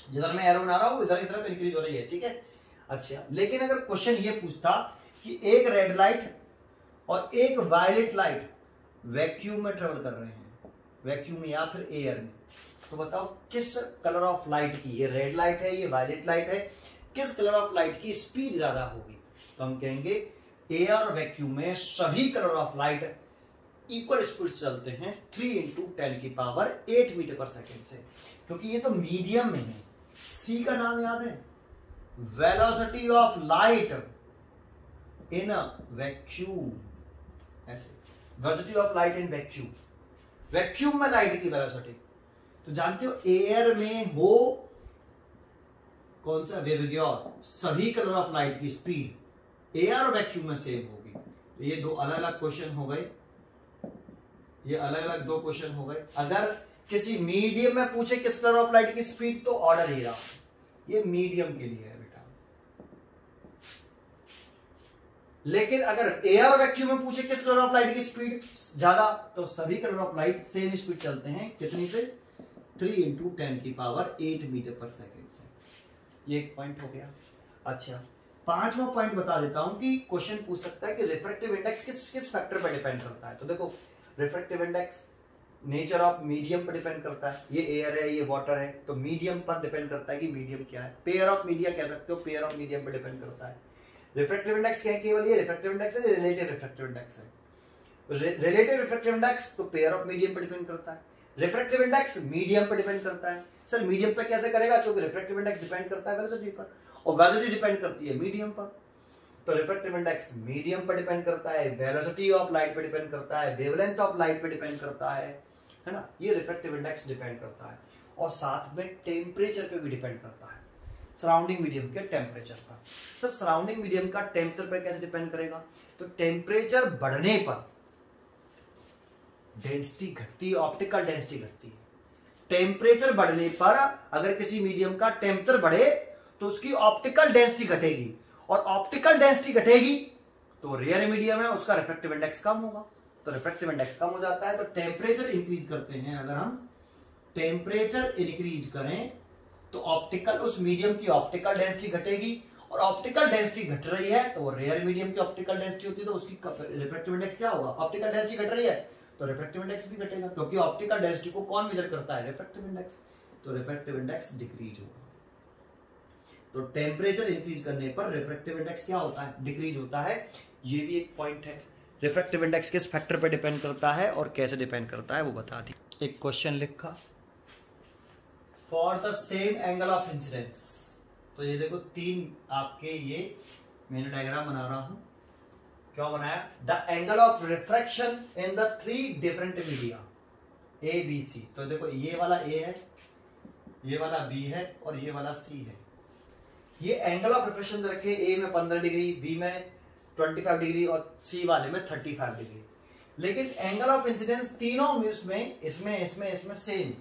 जिधर मैं एरो बना रहा हूं इधर की तरफ इंक्रीज हो रही है, ठीक है। अच्छा, लेकिन अगर क्वेश्चन ये पूछता कि एक रेड लाइट और एक वायलेट लाइट वैक्यूम में ट्रेवल कर रहे हैं, वैक्यूम या फिर एयर में, तो बताओ किस कलर ऑफ लाइट की, ये रेड लाइट है ये वायलेट लाइट है, किस कलर ऑफ लाइट की स्पीड ज्यादा होगी? तो हम कहेंगे एयर और वैक्यूम में सभी colour of light equal speed से चलते हैं 3 × 10⁸ मीटर पर सेकेंड से, क्योंकि ये तो मीडियम में है। सी का नाम याद है, velocity of light in vacuum, ऐसे velocity of light in vacuum, vacuum में लाइट की वेलोसिटी। तो जानते हो एयर में हो कौन सा वेवग्योर, सभी कलर ऑफ लाइट की स्पीड एयर और वैक्यूम में सेम होगी। तो ये दो अलग अलग क्वेश्चन हो गए, ये अलग अलग दो क्वेश्चन हो गए। अगर किसी मीडियम में पूछे किस कलर ऑफ लाइट की स्पीड, तो ऑर्डर ये रहा, ये मीडियम के लिए है बेटा। लेकिन अगर एयर और वैक्यूम में पूछे किस कलर ऑफ लाइट की स्पीड ज्यादा, तो सभी colour of light same speed चलते हैं, कितनी से 3 × 10⁸ मीटर पर सेकेंड से। ये एक पॉइंट हो गया। अच्छा, पांचवा पॉइंट बता देता हूं कि क्वेश्चन पूछ सकता है कि रिफ्रैक्टिव इंडेक्स किस फैक्टर पर डिपेंड करता है। तो देखो refractive index nature of medium पर डिपेंड करता है, ये एयर है, ये वाटर है, तो मीडियम पर डिपेंड करता है कि मीडियम क्या है। पेयर ऑफ मीडिया कह सकते हो, पेयर ऑफ मीडियम पर डिपेंड करता है। रिफ्रैक्टिव इंडेक्स क्या है, केवल ये रिफ्रैक्टिव इंडेक्स है, रिलेटिव रिफ्रैक्टिव इंडेक्स है। रिलेटिव रिफ्रैक्टिव इंडेक्स तो पेयर ऑफ मीडियम पर डिपेंड करता है, रिफ्रैक्टिव इंडेक्स मीडियम पर डिपेंड करता है। सर मीडियम पे कैसे करेगा, क्योंकि रिफ्रैक्टिव इंडेक्स डिपेंड करता है वेलोसिटी पर, और वेलोसिटी डिपेंड करती है मीडियम पर। तो रिफ्रैक्टिव इंडेक्स मीडियम पर डिपेंड करता है, वेलोसिटी ऑफ लाइट पर डिपेंड करता है, वेवलेंथ ऑफ लाइट पर डिपेंड करता है ना, ये रिफ्रैक्टिव इंडेक्स डिपेंड करता है। और साथ में टेम्परेचर पे भी डिपेंड करता है, सराउंडिंग मीडियम के टेम्परेचर पर। सर सराउंडिंग मीडियम का टेम्परेचर पर कैसे डिपेंड करेगा, तो टेम्परेचर बढ़ने पर डेंसिटी घटती है, ऑप्टिकल डेंसिटी घटती है। टेम्परेचर बढ़ने पर अगर किसी मीडियम का टेम्परेचर बढ़े तो उसकी ऑप्टिकल डेंसिटी घटेगी, और ऑप्टिकल डेंसिटी घटेगी तो रेयर मीडियम है, उसका रिफ्रैक्टिव इंडेक्स कम होगा, तो रिफ्रैक्टिव इंडेक्स कम हो जाता है। तो टेम्परेचर इंक्रीज करते हैं, अगर हम टेम्परेचर इंक्रीज करें तो ऑप्टिकल उस मीडियम की ऑप्टिकल डेंसिटी घटेगी, और ऑप्टिकल डेंसिटी घट रही है तो रेयर मीडियम की ऑप्टिकल डेंसिटी होती है, तो उसकी रिफ्रैक्टिव इंडेक्स क्या होगा, ऑप्टिकल डेंसिटी घट रही है तो रिफ्रैक्टिव इंडेक्स भी घटेगा, क्योंकि ऑप्टिकल डेंसिटी को कौन मेजर करता है, रिफ्रैक्टिव इंडेक्स। तो रिफ्रैक्टिव इंडेक्स डिक्रीज होगा। तो टेम्परेचर इंक्रीज करने पर रिफ्रैक्टिव इंडेक्स क्या होता है, डिक्रीज होता है। ये भी एक पॉइंट है, रिफ्रैक्टिव इंडेक्स किस फैक्टर पर डिपेंड करता है और कैसे डिपेंड करता है वो बता दी। एक क्वेश्चन लिखा, for the same angle of incidence. तो ये देखो तीन आपके, ये मैंने डायग्राम बना रहा हूं, क्या बनाया, the angle of refraction in the 3 different media A B C. तो देखो ये वाला ए है, ये वाला बी है और ये वाला सी है। ये एंगल ऑफ रिफ्रैक्शन रखे, ए में 15 डिग्री, बी में 25 डिग्री और सी वाले में 35 डिग्री। लेकिन एंगल ऑफ इंसिडेंस तीनों में इसमें सेम,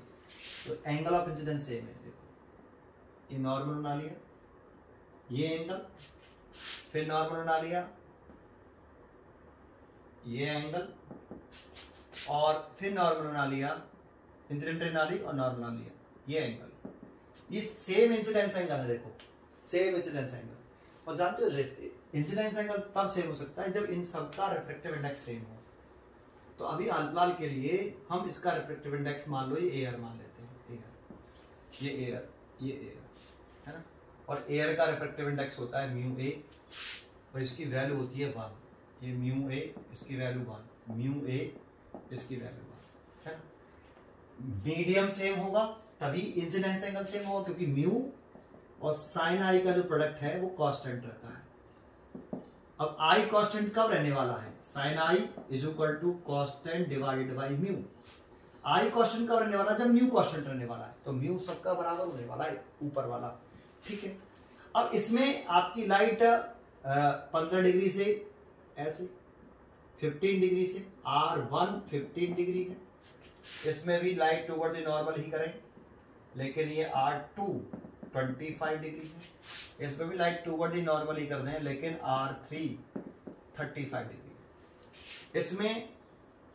तो एंगल ऑफ इंसिडेंस सेम है। देखो ये नॉर्मल बना लिया, ये एंगल, फिर नॉर्मल बना लिया, ये एंगल, और फिर नॉर्मल बना लिया, इंसिडेंट बना ली और नॉर्मल बना लिया, ये एंगल, ये सेम इंसिडेंस एंगल है। देखो सेम इंसिडेंस एंगल। और जानते हो इंसिडेंस एंगल तब सेम हो सकता है जब इन सबका रिफ्रैक्टिव इंडेक्स सेम हो। तो अभी हाल के लिए हम इसका रिफ्रैक्टिव इंडेक्स मान लो, ये एयर मान लेते हैं, एयर, ये एयर, ये एयर है ना, और एयर का रिफ्रैक्टिव इंडेक्स होता है म्यू ए, और इसकी वैल्यू होती है 1। ये म्यू ए, इसकी वैल्यू 1, म्यू ए, इसकी वैल्यू 1 है ना। मीडियम सेम होगा तभी इंसिडेंस एंगल सेम होगा, क्योंकि म्यू और साइन आई का जो प्रोडक्ट है वो कांस्टेंट रहता है। अब आई कांस्टेंट कब रहने वाला है, sine I is equal to constant divided by mu. I constant कब रहने वाला है, जब म्यू कांस्टेंट रहने वाला है, तो म्यू सबका बराबर होने वाला है ऊपर वाला, ठीक है। अब इसमें आपकी लाइट 15 डिग्री से ऐसे 15 डिग्री से, R1 15 डिग्री है, इसमें भी लाइट टुवर्ड द नॉर्मल ही करें, लेकिन ये R2 25 डिग्री है, इसमें भी लाइट टुवर्ड द नॉर्मल ही कर दें, लेकिन R3 35 डिग्री। इसमें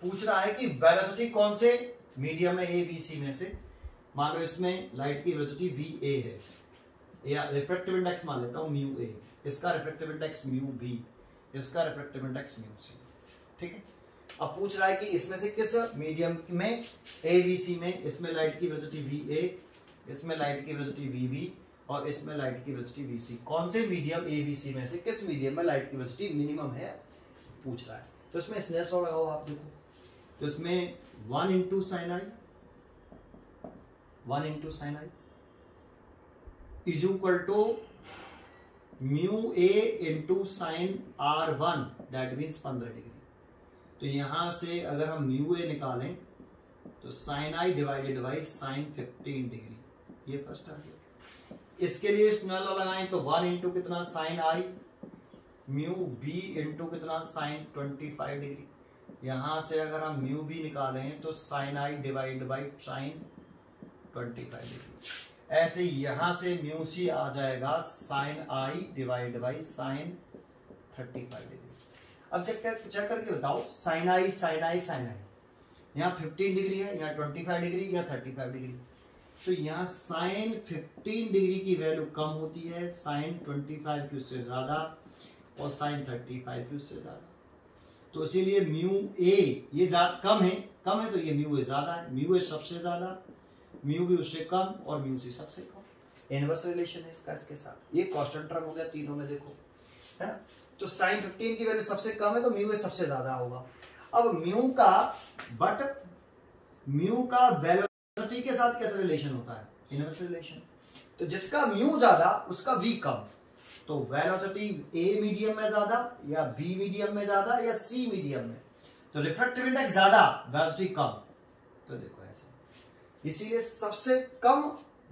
पूछ रहा है कि वेलोसिटी कौन से मीडियम है, ए बी सी में से। मान लो इसमें लाइट की वेलोसिटी VA है, या रिफ्रैक्टिव इंडेक्स मान लेता हूं म्यू ए, इसका रिफ्रैक्टिव इंडेक्स म्यू बी, इसका रिफ्रैक्टिव इंडेक्स म्यू सी, ठीक है। अब पूछ रहा है कि इसमें से किस मीडियम में, ए बी सी में, इसमें लाइट की वेलोसिटी VA, इसमें लाइट की वेलोसिटी VB, और इसमें लाइट की वेलोसिटी वीसी। कौन से मीडियम एबीसी में से किस मीडियम में लाइट की वेलोसिटी मिनिमम है पूछ रहा है। तो इसमें स्नेल्स लॉ लगाओ आप देखो, तो इसमें 1 into sine I is equal to mu A into sine R1 that means 15 degree. तो यहां से अगर हम म्यू ए निकालें तो sine I divided by sine 15 degree, ये फर्स्ट आ गया। इसके लिए स्नेल लॉ लगाएं तो 1 इंटू कितना sine I mu B into कितना साइन 25 डिग्री। यहां से अगर हम म्यू बी निकालें तो sine I divide by sine 25 degree. ऐसे यहां से म्यू सी आ जाएगा sine I divide by sine 35 degree. अब चेक करके बताओ, साइन आई यहाँ 15 डिग्री है, यहाँ 25 डिग्री, यहाँ 35 डिग्री। तो यहाँ साइन 15 डिग्री की वैल्यू कम होती है, साइन 25 की उससे ज्यादा, और साइन 35 की उससे ज्यादा। तो इसीलिए म्यू ए ये कम है तो ये म्यू ए ज्यादा है, म्यू ए सबसे ज्यादा, म्यू बी उससे कम, और म्यू सी सबसे कम। इनवर्स रिलेशन है इसका इसके साथ। ये कांस्टेंट टर्म हो गया तीनों में, देखो है ना। तो साइन 15 की वैल्यू सबसे कम है तो म्यू ए सबसे ज्यादा होगा। अब म्यू का वेलोसिटी के साथ कैसा रिलेशन होता है, इनवर्स रिलेशन। तो जिसका म्यू ज्यादा उसका वी कम। तो वेलोसिटी ए मीडियम में ज्यादा, या बी मीडियम में ज्यादा, या सी मीडियम में, तो रिफ्रैक्टिव इंडेक्स ज्यादा, वेलोसिटी कम। तो देखो ऐसे, इसीलिए सबसे कम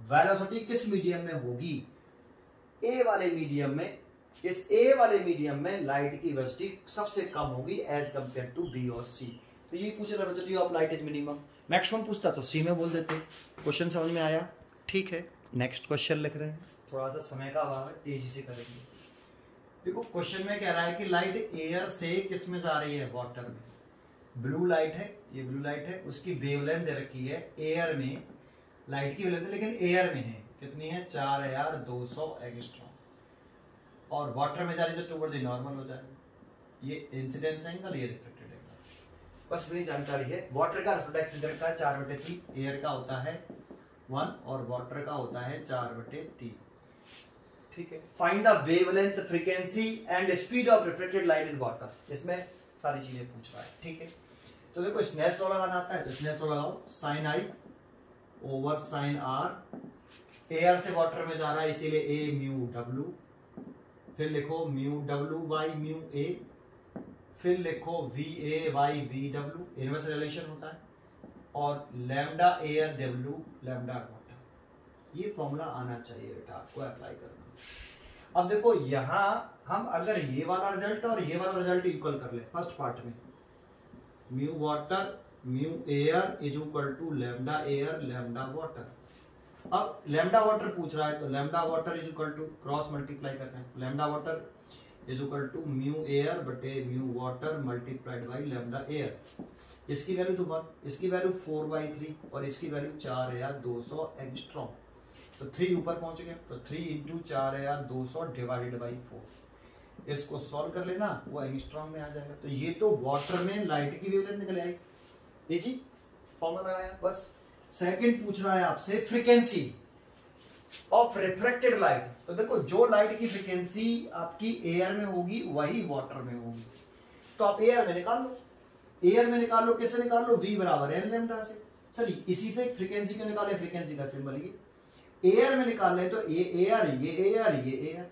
वेलोसिटी किस मीडियम में होगी, ए वाले मीडियम में। इस ए वाले मीडियम में लाइट की वेलोसिटी सबसे कम होगी एज कंपेयर टू बी और सी। तो ये पूछ रहा है velocity of light is minimum. Maximum पूछता तो सी में बोल देते। क्वेश्चन समझ में आया? ठीक है, नेक्स्ट क्वेश्चन लिख रहे हैं। थोड़ा सा समय का अभाव है, तेजी से करेंगे। देखो क्वेश्चन में कह रहा है कि लाइट एयर से किस में जा रही है, वाटर में। ब्लू लाइट है, ये ब्लू लाइट है, उसकी वेवलेंथ दे रखी है एयर में, लाइट की वेवलेंथ लेकिन एयर में है कितनी है, 4200 एंगस्ट्रॉम, और वाटर में जा रही तो टुवर्ड द नॉर्मल हो जाएगा। ये इंसिडेंस एंगल, ये रिफ्लेक्टेड एंगल, बस इतनी जानकारी है। वाटर का रिफ्लेक्टेड एंगल का 4/3, एयर का होता है 1 और वाटर का होता है 4/3। ठीक है। Find the wavelength, frequency and speed of reflected light in water. इसमें सारी चीजें पूछ रहा है। ठीक है, तो देखो स्नेल्स लॉ लगाना आता है तो स्नेल्स लॉ लगाओ, साइन आई ओवर साइन आर। एयर से वाटर में जा रहा है इसीलिए ए म्यू डब्ल्यू, फिर लिखो mu W by mu A, फिर लिखो V A by V W, inverse relation होता है, और lambda air W lambda water. ये फॉर्मूला आना चाहिए बेटा आपको अप्लाई करना। अब देखो यहां हम अगर ये वाला रिजल्ट और ये वाला रिजल्ट इक्वल कर ले फर्स्ट पार्ट में, mu water mu air is equal to lambda air lambda water. अब लैम्डा वाटर पूछ रहा है तो lambda water is equal to cross multiply करते हैं, lambda water is equal to mu air बटे mu water multiplied by lambda air. इसकी value तो 1, इसकी वैल्यू 4/3 और इसकी वैल्यू 4200 एंगस्ट्रॉम। तो 3 ऊपर पहुंच गए, तो 3 इंटू 4200 डिवाइडेड बाई 4। इसको सॉल्व कर लेना, वो एंगस्ट्रॉम में आ जाएगा। तो ये तो वाटर में लाइट की वेवलेंथ निकल आई, ये जी फॉर्मूला लगाया बस। सेकंड पूछ रहा है आपसे फ्रीक्वेंसी ऑफ रिफ्रैक्टेड लाइट। तो देखो जो लाइट की फ्रीक्वेंसी आपकी एयर में होगी वही वाटर में होगी, तो आप एयर में निकाल लो। एयर में निकाल लो, किससे निकाल लो, v बराबर एन लैम्डा से। चलिए इसी से फ्रीक्वेंसी को निकाले, फ्रीक्वेंसी का सिंबल ये एयर में निकाल ले तो ये एयर ये एयर ये एयर।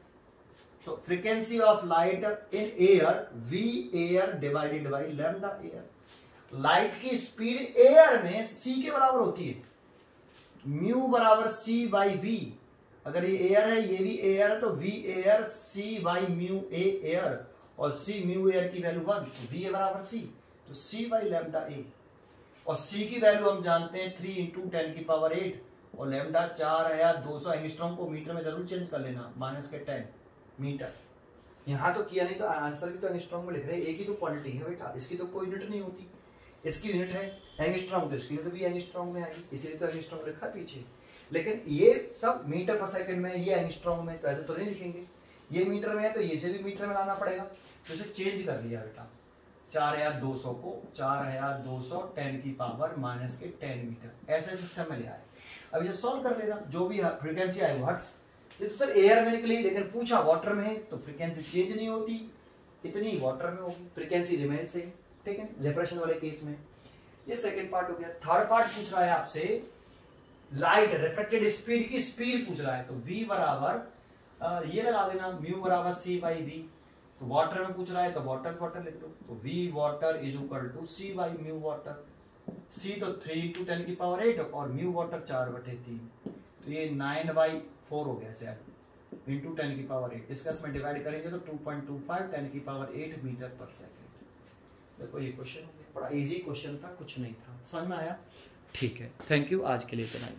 तो frequency of light in air v air divided by lambda air. Light की स्पीड एयर में c के बराबर होती है, म्यू बराबर c बाई v। अगर ये एयर है ये भी एयर है तो v air c by mu A air, और c म्यू एयर की वैल्यू 1, तो v बराबर c, तो c बाई लैम्डा ए। और c की वैल्यू हम जानते हैं 3 इंटू 10⁸, और लैम्डा 4200 एंगस्ट्रॉम को मीटर में जरूर चेंज कर लेना, -10 मीटर। यहाँ तो किया नहीं तो आंसर भी तो एंगस्ट्रॉम में लिख रहे हैं, एक ही तो क्वांटिटी है बेटा, इसकी तो कोई यूनिट नहीं होती। इसकी यूनिट है एंगस्ट्रॉम, तो इसकी यूनिट भी एंगस्ट्रॉम में आएगी, इसीलिए तो एंगस्ट्रॉम लिखा पीछे। लेकिन ये सब मीटर पर सेकंड में, ये एंगस्ट्रॉम में, तो ऐसे तो नहीं लिखेंगे। ये मीटर में है तो ये से भी मीटर में लाना पड़ेगा, तो इसे चेंज कर लिया बेटा। 4200 को 4200 10⁻⁻10 मीटर, ऐसे सिस्टम में ले आए। अब इसे सॉल्व कर लेना, जो भी फ्रीक्वेंसी आए वो हट्स ये तो सर एयर में निकली, लेकिन पूछा वाटर में है तो फ्रीक्वेंसी चेंज नहीं होती, इतनी वाटर में होगी, फ्रीक्वेंसी रिमेन सेम, ठीक है, डिप्रेशन वाले केस में। ये सेकंड पार्ट हो गया। थर्ड पार्ट पूछ रहा है आपसे लाइट रिफ्लेक्टेड स्पीड की स्पीड पूछ रहा है, तो v बराबर ये लगा देना म्यू बराबर c बाई v। तो वाटर में पूछ रहा है तो वाटर वाटर लिख लो, तो v water is equal to c by mu water. c तो 3 × 10⁸ और म्यू वाटर 4/3, तो ये 9/4 हो गया शायद इंटू 10⁸। इसका इसमें डिवाइड करेंगे तो 2.25 10⁸ मीटर पर सेकेंड। देखो ये क्वेश्चन बड़ा इजी क्वेश्चन था, कुछ नहीं था, समझ में आया? ठीक है, थैंक यू, आज के लिए इतना ही।